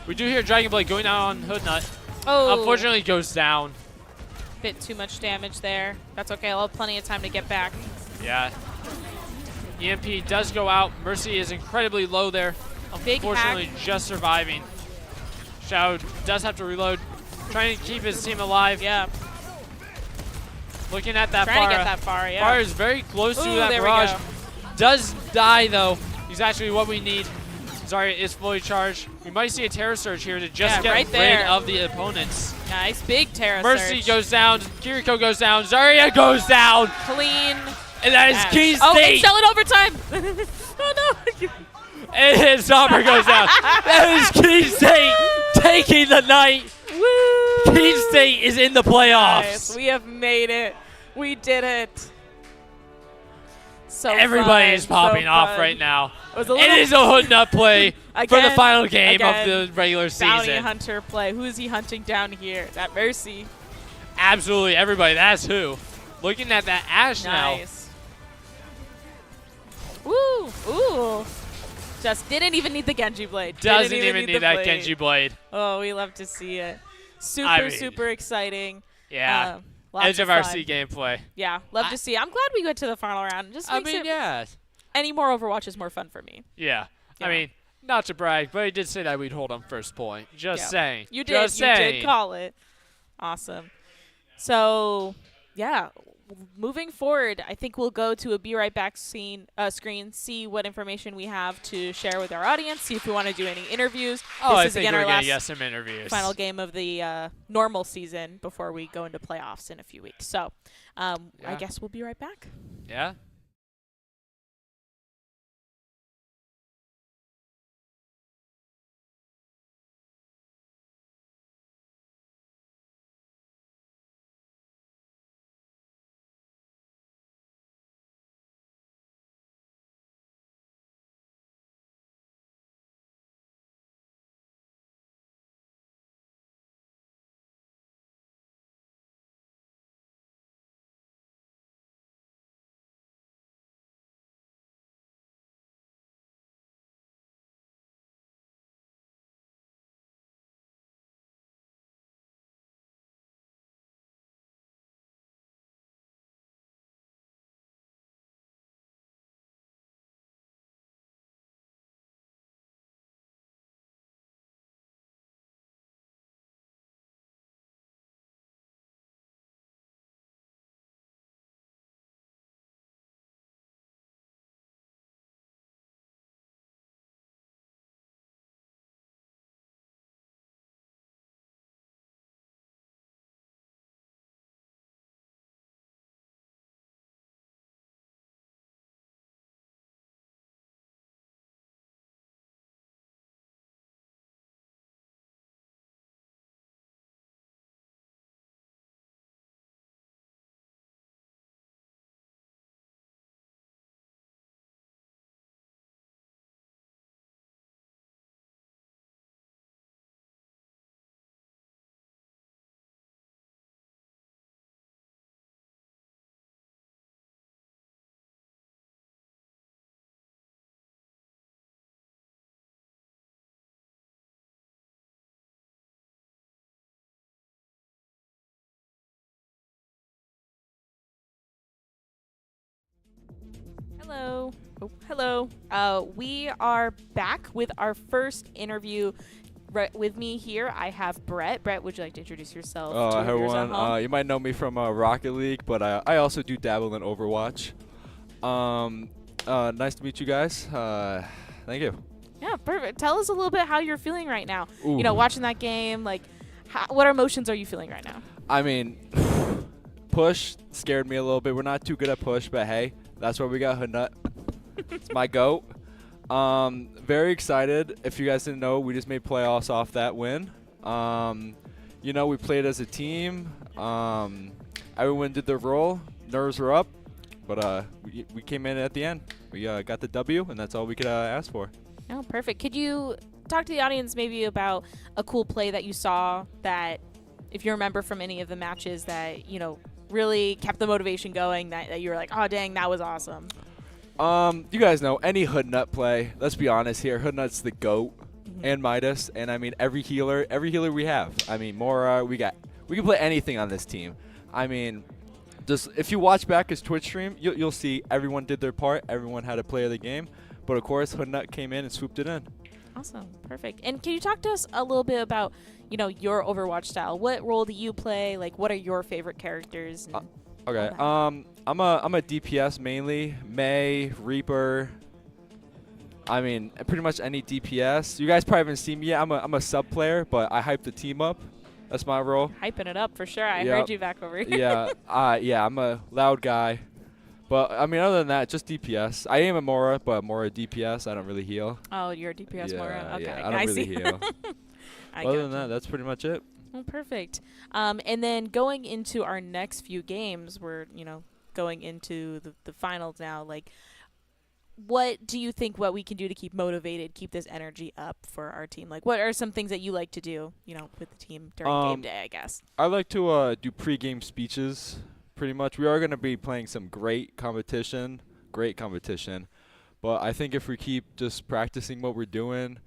We do hear Dragon Blade going out on Hoodnut. Oh. Unfortunately, goes down. Bit too much damage there. That's okay. I'll have plenty of time to get back. Yeah. EMP does go out. Mercy is incredibly low there. Big Unfortunately, hack. just surviving. Shadow does have to reload. Trying to keep his team alive. Yeah. Looking at that Trying Pharah. to get that far, yeah. Pharah is very close to Ooh, that there we barrage. go. Does die, though. He's actually what we need. Zarya is fully charged. We might see a Terror Surge here to just get right rid there. of the opponents. Nice. Big Terra Mercy Surge. goes down. Kiriko goes down. Zarya goes down. Clean. And that is Ash. Keene Oh, State. it's selling overtime. Oh, no. And Sombra goes down. That is Keene State taking the night. Woo. Keene State is in the playoffs. Nice. We have made it. We did it. So Everybody fun, is popping so off fun. right now. It was a It little is a hood nut play for the Again, final game again, of the regular bounty season. hunter play. Who is he hunting down here? That Mercy. Absolutely everybody. That's who. Looking at that Ashe now. Nice. Woo! Ooh. Just didn't even need the Genji blade. Doesn't Didn't even need the that blade. Genji blade. Oh, we love to see it. Super, I mean, super exciting. Yeah. Lots Edge of fun. RC gameplay. Yeah, love to see. I'm glad we went to the final round. Just I makes mean, it yeah. any more Overwatch is more fun for me. Yeah. Yeah. I mean, not to brag, but he did say that we'd hold on first point. Just Yeah. saying. You did. Just You saying. did call it. Awesome. So, yeah, moving forward, I think we'll go to a Be Right Back screen, see what information we have to share with our audience, see if we want to do any interviews. Oh, this I is think again we're our going last to get some interviews. final game of the normal season before we go into playoffs in a few weeks. So, I Yeah. guess we'll be right back. Yeah. Hello. Oh, hello. We are back with our first interview. With me here, I have Brett. Brett, would you like to introduce yourself? to Hey viewers at everyone, home? you might know me from Rocket League, but I also do dabble in Overwatch. Nice to meet you guys. Thank you. Yeah, perfect. Tell us a little bit how you're feeling right now. Ooh. You know, watching that game, like, what emotions are you feeling right now? I mean, push scared me a little bit. We're not too good at push, but hey, that's why we got Hoodnut. It's my goat. Very excited. If you guys didn't know, we just made playoffs off that win. You know, we played as a team. Everyone did their role. Nerves were up, but we came in at the end. We got the W, and that's all we could ask for. Oh, perfect. Could you talk to the audience maybe about a cool play that you saw that, if you remember from any of the matches, that, you know, really kept the motivation going, that you were like, oh, dang, that was awesome? You guys know any Hoodnut play. Let's be honest here. Hoodnut's the GOAT and Midas. And, I mean, every healer we have. I mean, Mora, we can play anything on this team. I mean, just if you watch back his Twitch stream, you'll see everyone did their part. Everyone had a play of the game. But, of course, Hoodnut came in and swooped it in. Awesome. Perfect. And can you talk to us a little bit about, you know, your Overwatch style? What role do you play? Like, what are your favorite characters? And Okay. all that? I'm a DPS mainly. Mei, Reaper. I mean, pretty much any DPS. You guys probably haven't seen me yet. I'm a sub player, but I hype the team up. That's my role. Hyping it up for sure. I Yep. heard you back over here. Yeah, I'm a loud guy. But, I mean, other than that, just DPS. I am a Mora, but Mora DPS. I don't really heal. Oh, you're a DPS yeah, Mora. Okay, yeah, I don't really see. heal. I Other than gotcha. that, that's pretty much it. Oh, perfect. And then going into our next few games, we're, you know, going into the finals now. Like, what do you think what we can do to keep motivated, keep this energy up for our team? Like, what are some things that you like to do, you know, with the team during game day, I guess? I like to do pre-game speeches, pretty much. We are going to be playing some great competition. But I think if we keep just practicing what we're doing,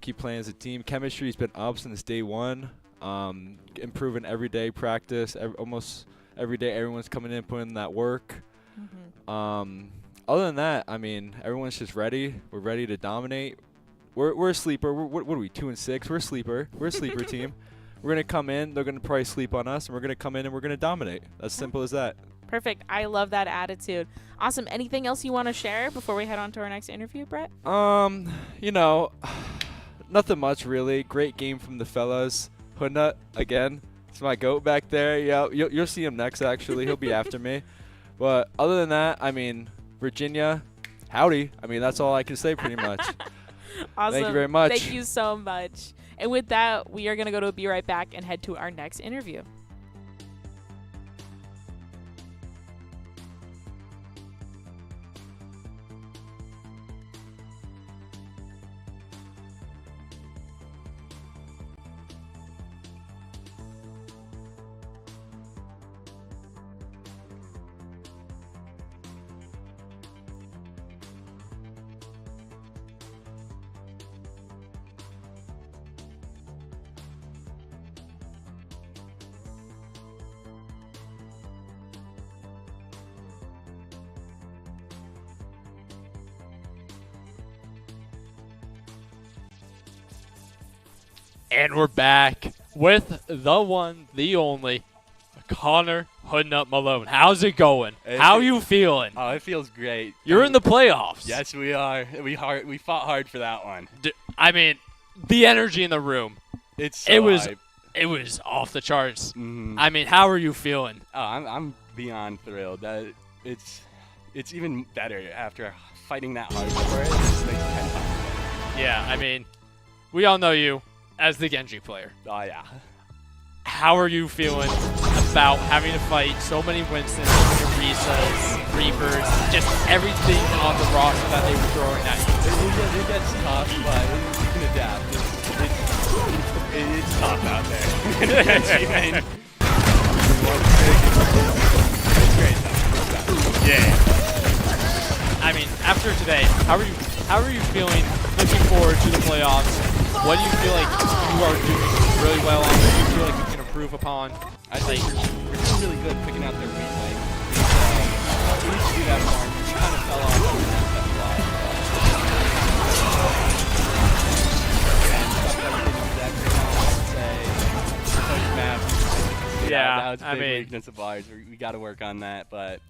keep playing as a team, chemistry's been up since day one. Improving every day, practice. Almost every day, everyone's coming in, putting in that work. Other than that, I mean, everyone's just ready. We're ready to dominate. We're a sleeper. What are we, 2-6? We're a sleeper. We're a sleeper team. We're going to come in. They're going to probably sleep on us, and we're going to come in and we're going to dominate. As simple as that. Perfect. I love that attitude. Awesome. Anything else you want to share before we head on to our next interview, Brett? You know, nothing much really. Great game from the fellas. Hoodnut, again. It's my goat back there. Yeah, you'll see him next, actually. He'll be after me. But other than that, I mean, Virginia, howdy. I mean, that's all I can say pretty much. Awesome. Thank you very much. Thank you so much. And with that, we are going to go to Be Right Back and head to our next interview. And we're back with the one, the only, Connor Hoodnut Malone. How's it going? How you feeling? Oh, it feels great. You're in the playoffs. Yes, we are. We fought hard for that one. I mean, the energy in the room. It's so It was off the charts. Mm-hmm. I mean, how are you feeling? Oh, I'm beyond thrilled. It's even better after fighting that hard for it. It's like 10 times. Yeah, I mean, we all know you as the Genji player. Oh yeah. How are you feeling about having to fight so many Winstons, Risas, Reapers, just everything on the roster that they were throwing at you? It gets tough, but you can adapt. It's tough out there. It's great though. Yeah. I mean, after today, how are you feeling looking forward to the playoffs? What do you feel like you are doing really well on? What do you feel like you can improve upon? I think we're doing really good picking out their weak lane. We need to do that more. We kind of fell off on that fly. And stuff that we didn't exactly say. Push map. Yeah, that was a I big mean, weakness of ours. We got to work on that, but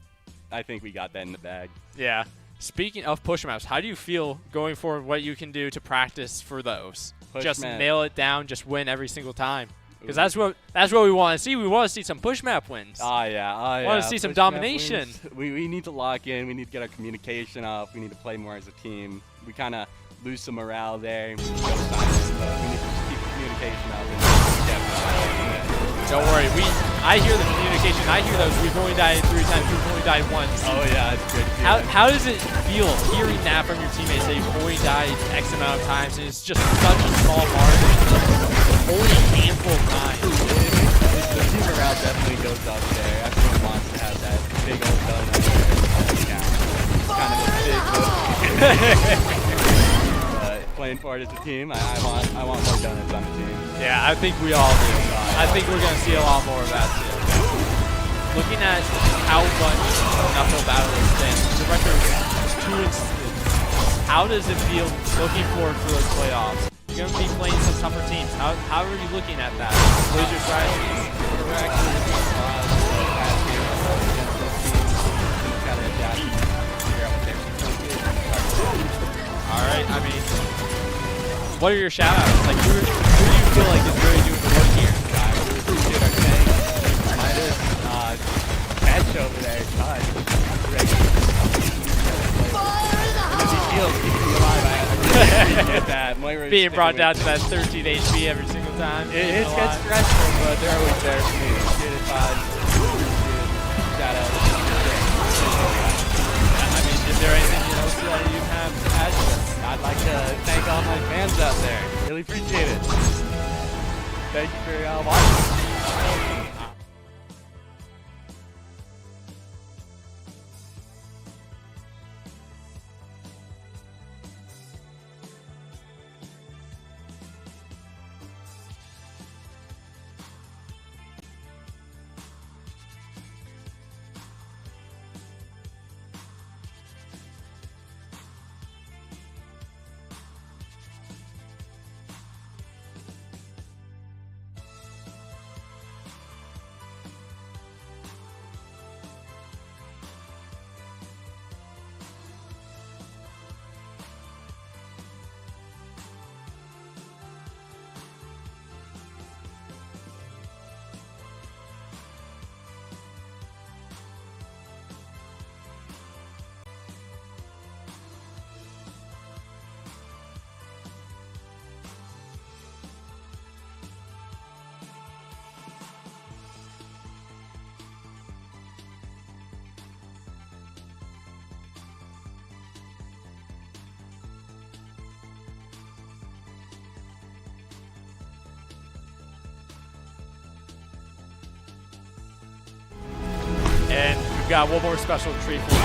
I think we got that in the bag. Yeah. Speaking of push maps, how do you feel going forward? What you can do to practice for those? Push Just map. nail it down. Just win every single time. Because that's what we want to see. We want to see some push map wins. Oh yeah, oh yeah. Want to see some Push map domination. wins. We need to lock in. We need to get our communication up. We need to play more as a team. We kind of lose some morale there. Go silent, but we need to just keep the communication up. And definitely. Don't worry. I hear the communication. I hear those. We've only died 3 times. We've only died once. Oh yeah, it's good. How does it feel hearing that from your teammates that you've only died X amount of times and it's just such a small margin? Only a handful of times. The team morale definitely goes up there. Everyone wants to have that big old donut there. Yeah, kind of a big but playing for it as a team, I want more donuts on the team. Yeah, I think we all do. I think we're going to see a lot more of that too. Looking at how much Knuckle Battle has been, the record is 2-6. How does it feel looking forward for those playoffs? You're going to be playing some tougher teams. How are you looking at that? What is your strategy? We're actually looking against those teams and kind of adapt and figure out what their defense is. All right. I mean, what are your shout-outs? Like, who do you feel like is really doing the work here? Guys, we appreciate our tank. Midas, Patch over there, God. Keeping me alive. I really appreciate that. Moira Being brought down to that 13 HP every single time. It gets stressful, but they're always there for me. Appreciate it, Todd. Shout out. I mean, is there anything else that you have to add to this? I'd like to thank all my fans out there. Really appreciate it. Thank you for watching. And we've got one more special treat for you.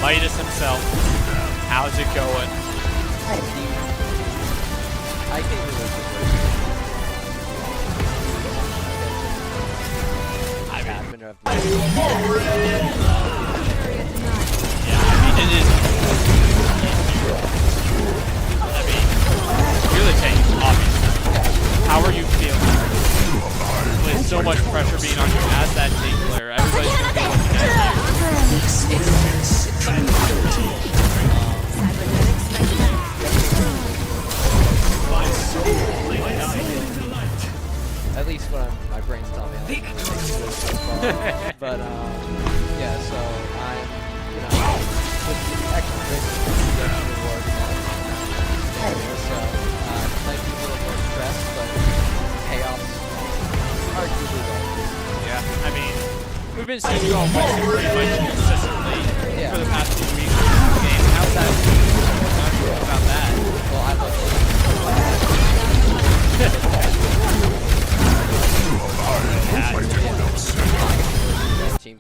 Midas himself. How's it going? I think it was it is. I mean, you're the tank, obviously. How are you feeling? With so much pressure being on you as that tank player, everybody's going to be looking at you. At least what my brain's telling me. But yeah, so I'm, with the extra drinks, reward so might be a little more stressed, but payoffs arguably there. Yeah, I mean, we've been seeing you all play pretty much consistently for the past few weeks in this game. How's that? How do you feel about that? Well, I love it. Team.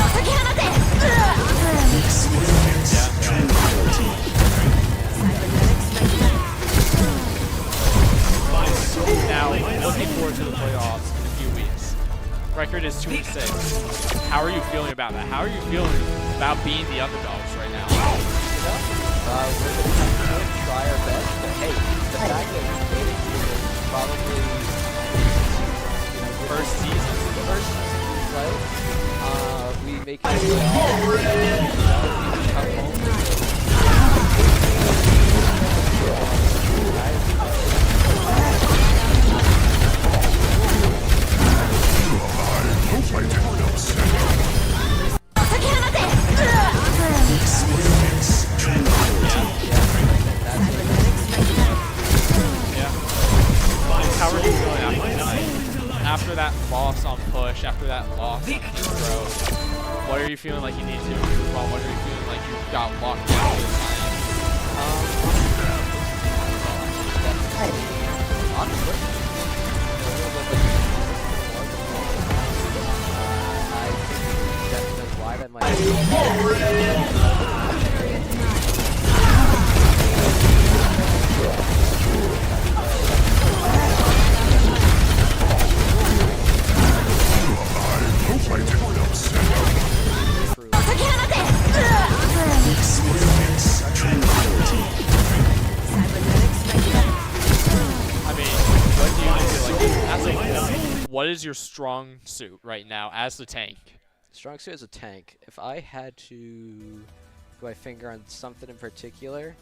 Now, looking forward to the playoffs in a few weeks. Record is 2-6. How are you feeling about that? How are you feeling about being the underdogs right now? We're going to try our best, but hey, the fact that we made it here is probably First season we play. We make it that loss on push, after that loss on hero, what are you feeling like you need to improve on? What are you feeling like you got locked down this time? On the push, a little bit like I think that's why that might What is your strong suit right now as the tank? Strong suit as a tank. If I had to put my finger on something in particular,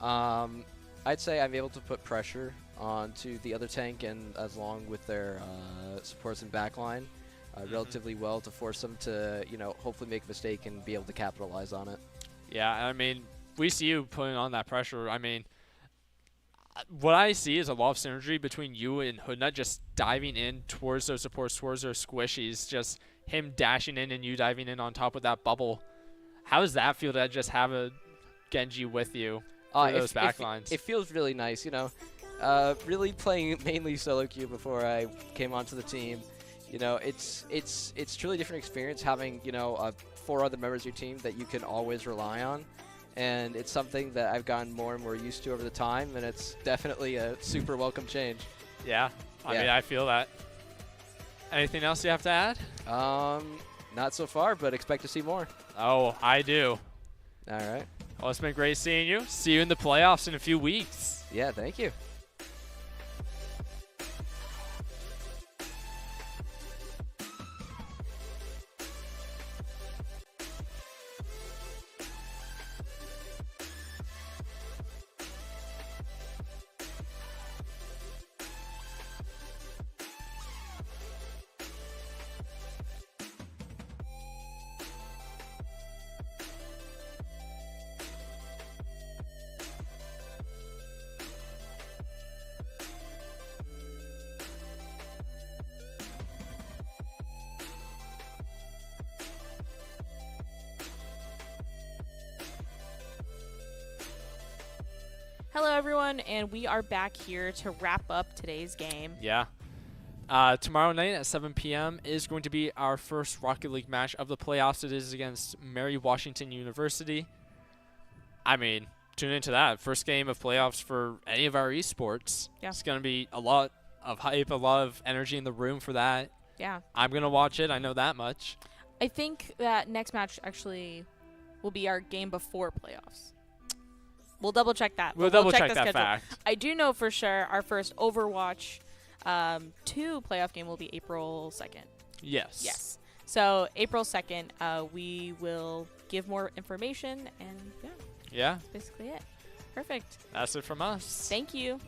I'd say I'm able to put pressure onto the other tank and as long with their supports and backline relatively well to force them to, you know, hopefully make a mistake and be able to capitalize on it. Yeah, I mean, we see you putting on that pressure. I mean, what I see is a lot of synergy between you and Hoodnut just diving in towards those supports, towards those squishies, just him dashing in and you diving in on top of that bubble. How does that feel to just have a Genji with you for those backlines? It feels really nice, you know. Really playing mainly solo queue before I came onto the team. You know, it's truly a different experience having, you know, 4 other members of your team that you can always rely on. And it's something that I've gotten more and more used to over the time, and it's definitely a super welcome change. Yeah, I mean, I feel that. Anything else you have to add? Not so far, but expect to see more. Oh, I do. All right. Well, it's been great seeing you. See you in the playoffs in a few weeks. Yeah, thank you. Hello, everyone, and we are back here to wrap up today's game. Yeah. Tomorrow night at 7 p.m. is going to be our first Rocket League match of the playoffs. It is against Mary Washington University. I mean, tune into that. First game of playoffs for any of our esports. Yeah. It's going to be a lot of hype, a lot of energy in the room for that. Yeah. I'm going to watch it. I know that much. I think that next match actually will be our game before playoffs. We'll double check that. We'll but double check the that schedule. fact. I do know for sure our first Overwatch 2 playoff game will be April 2nd. Yes. Yes. So April 2nd, we will give more information, and yeah, Yeah. that's basically it. Perfect. That's it from us. Thank you.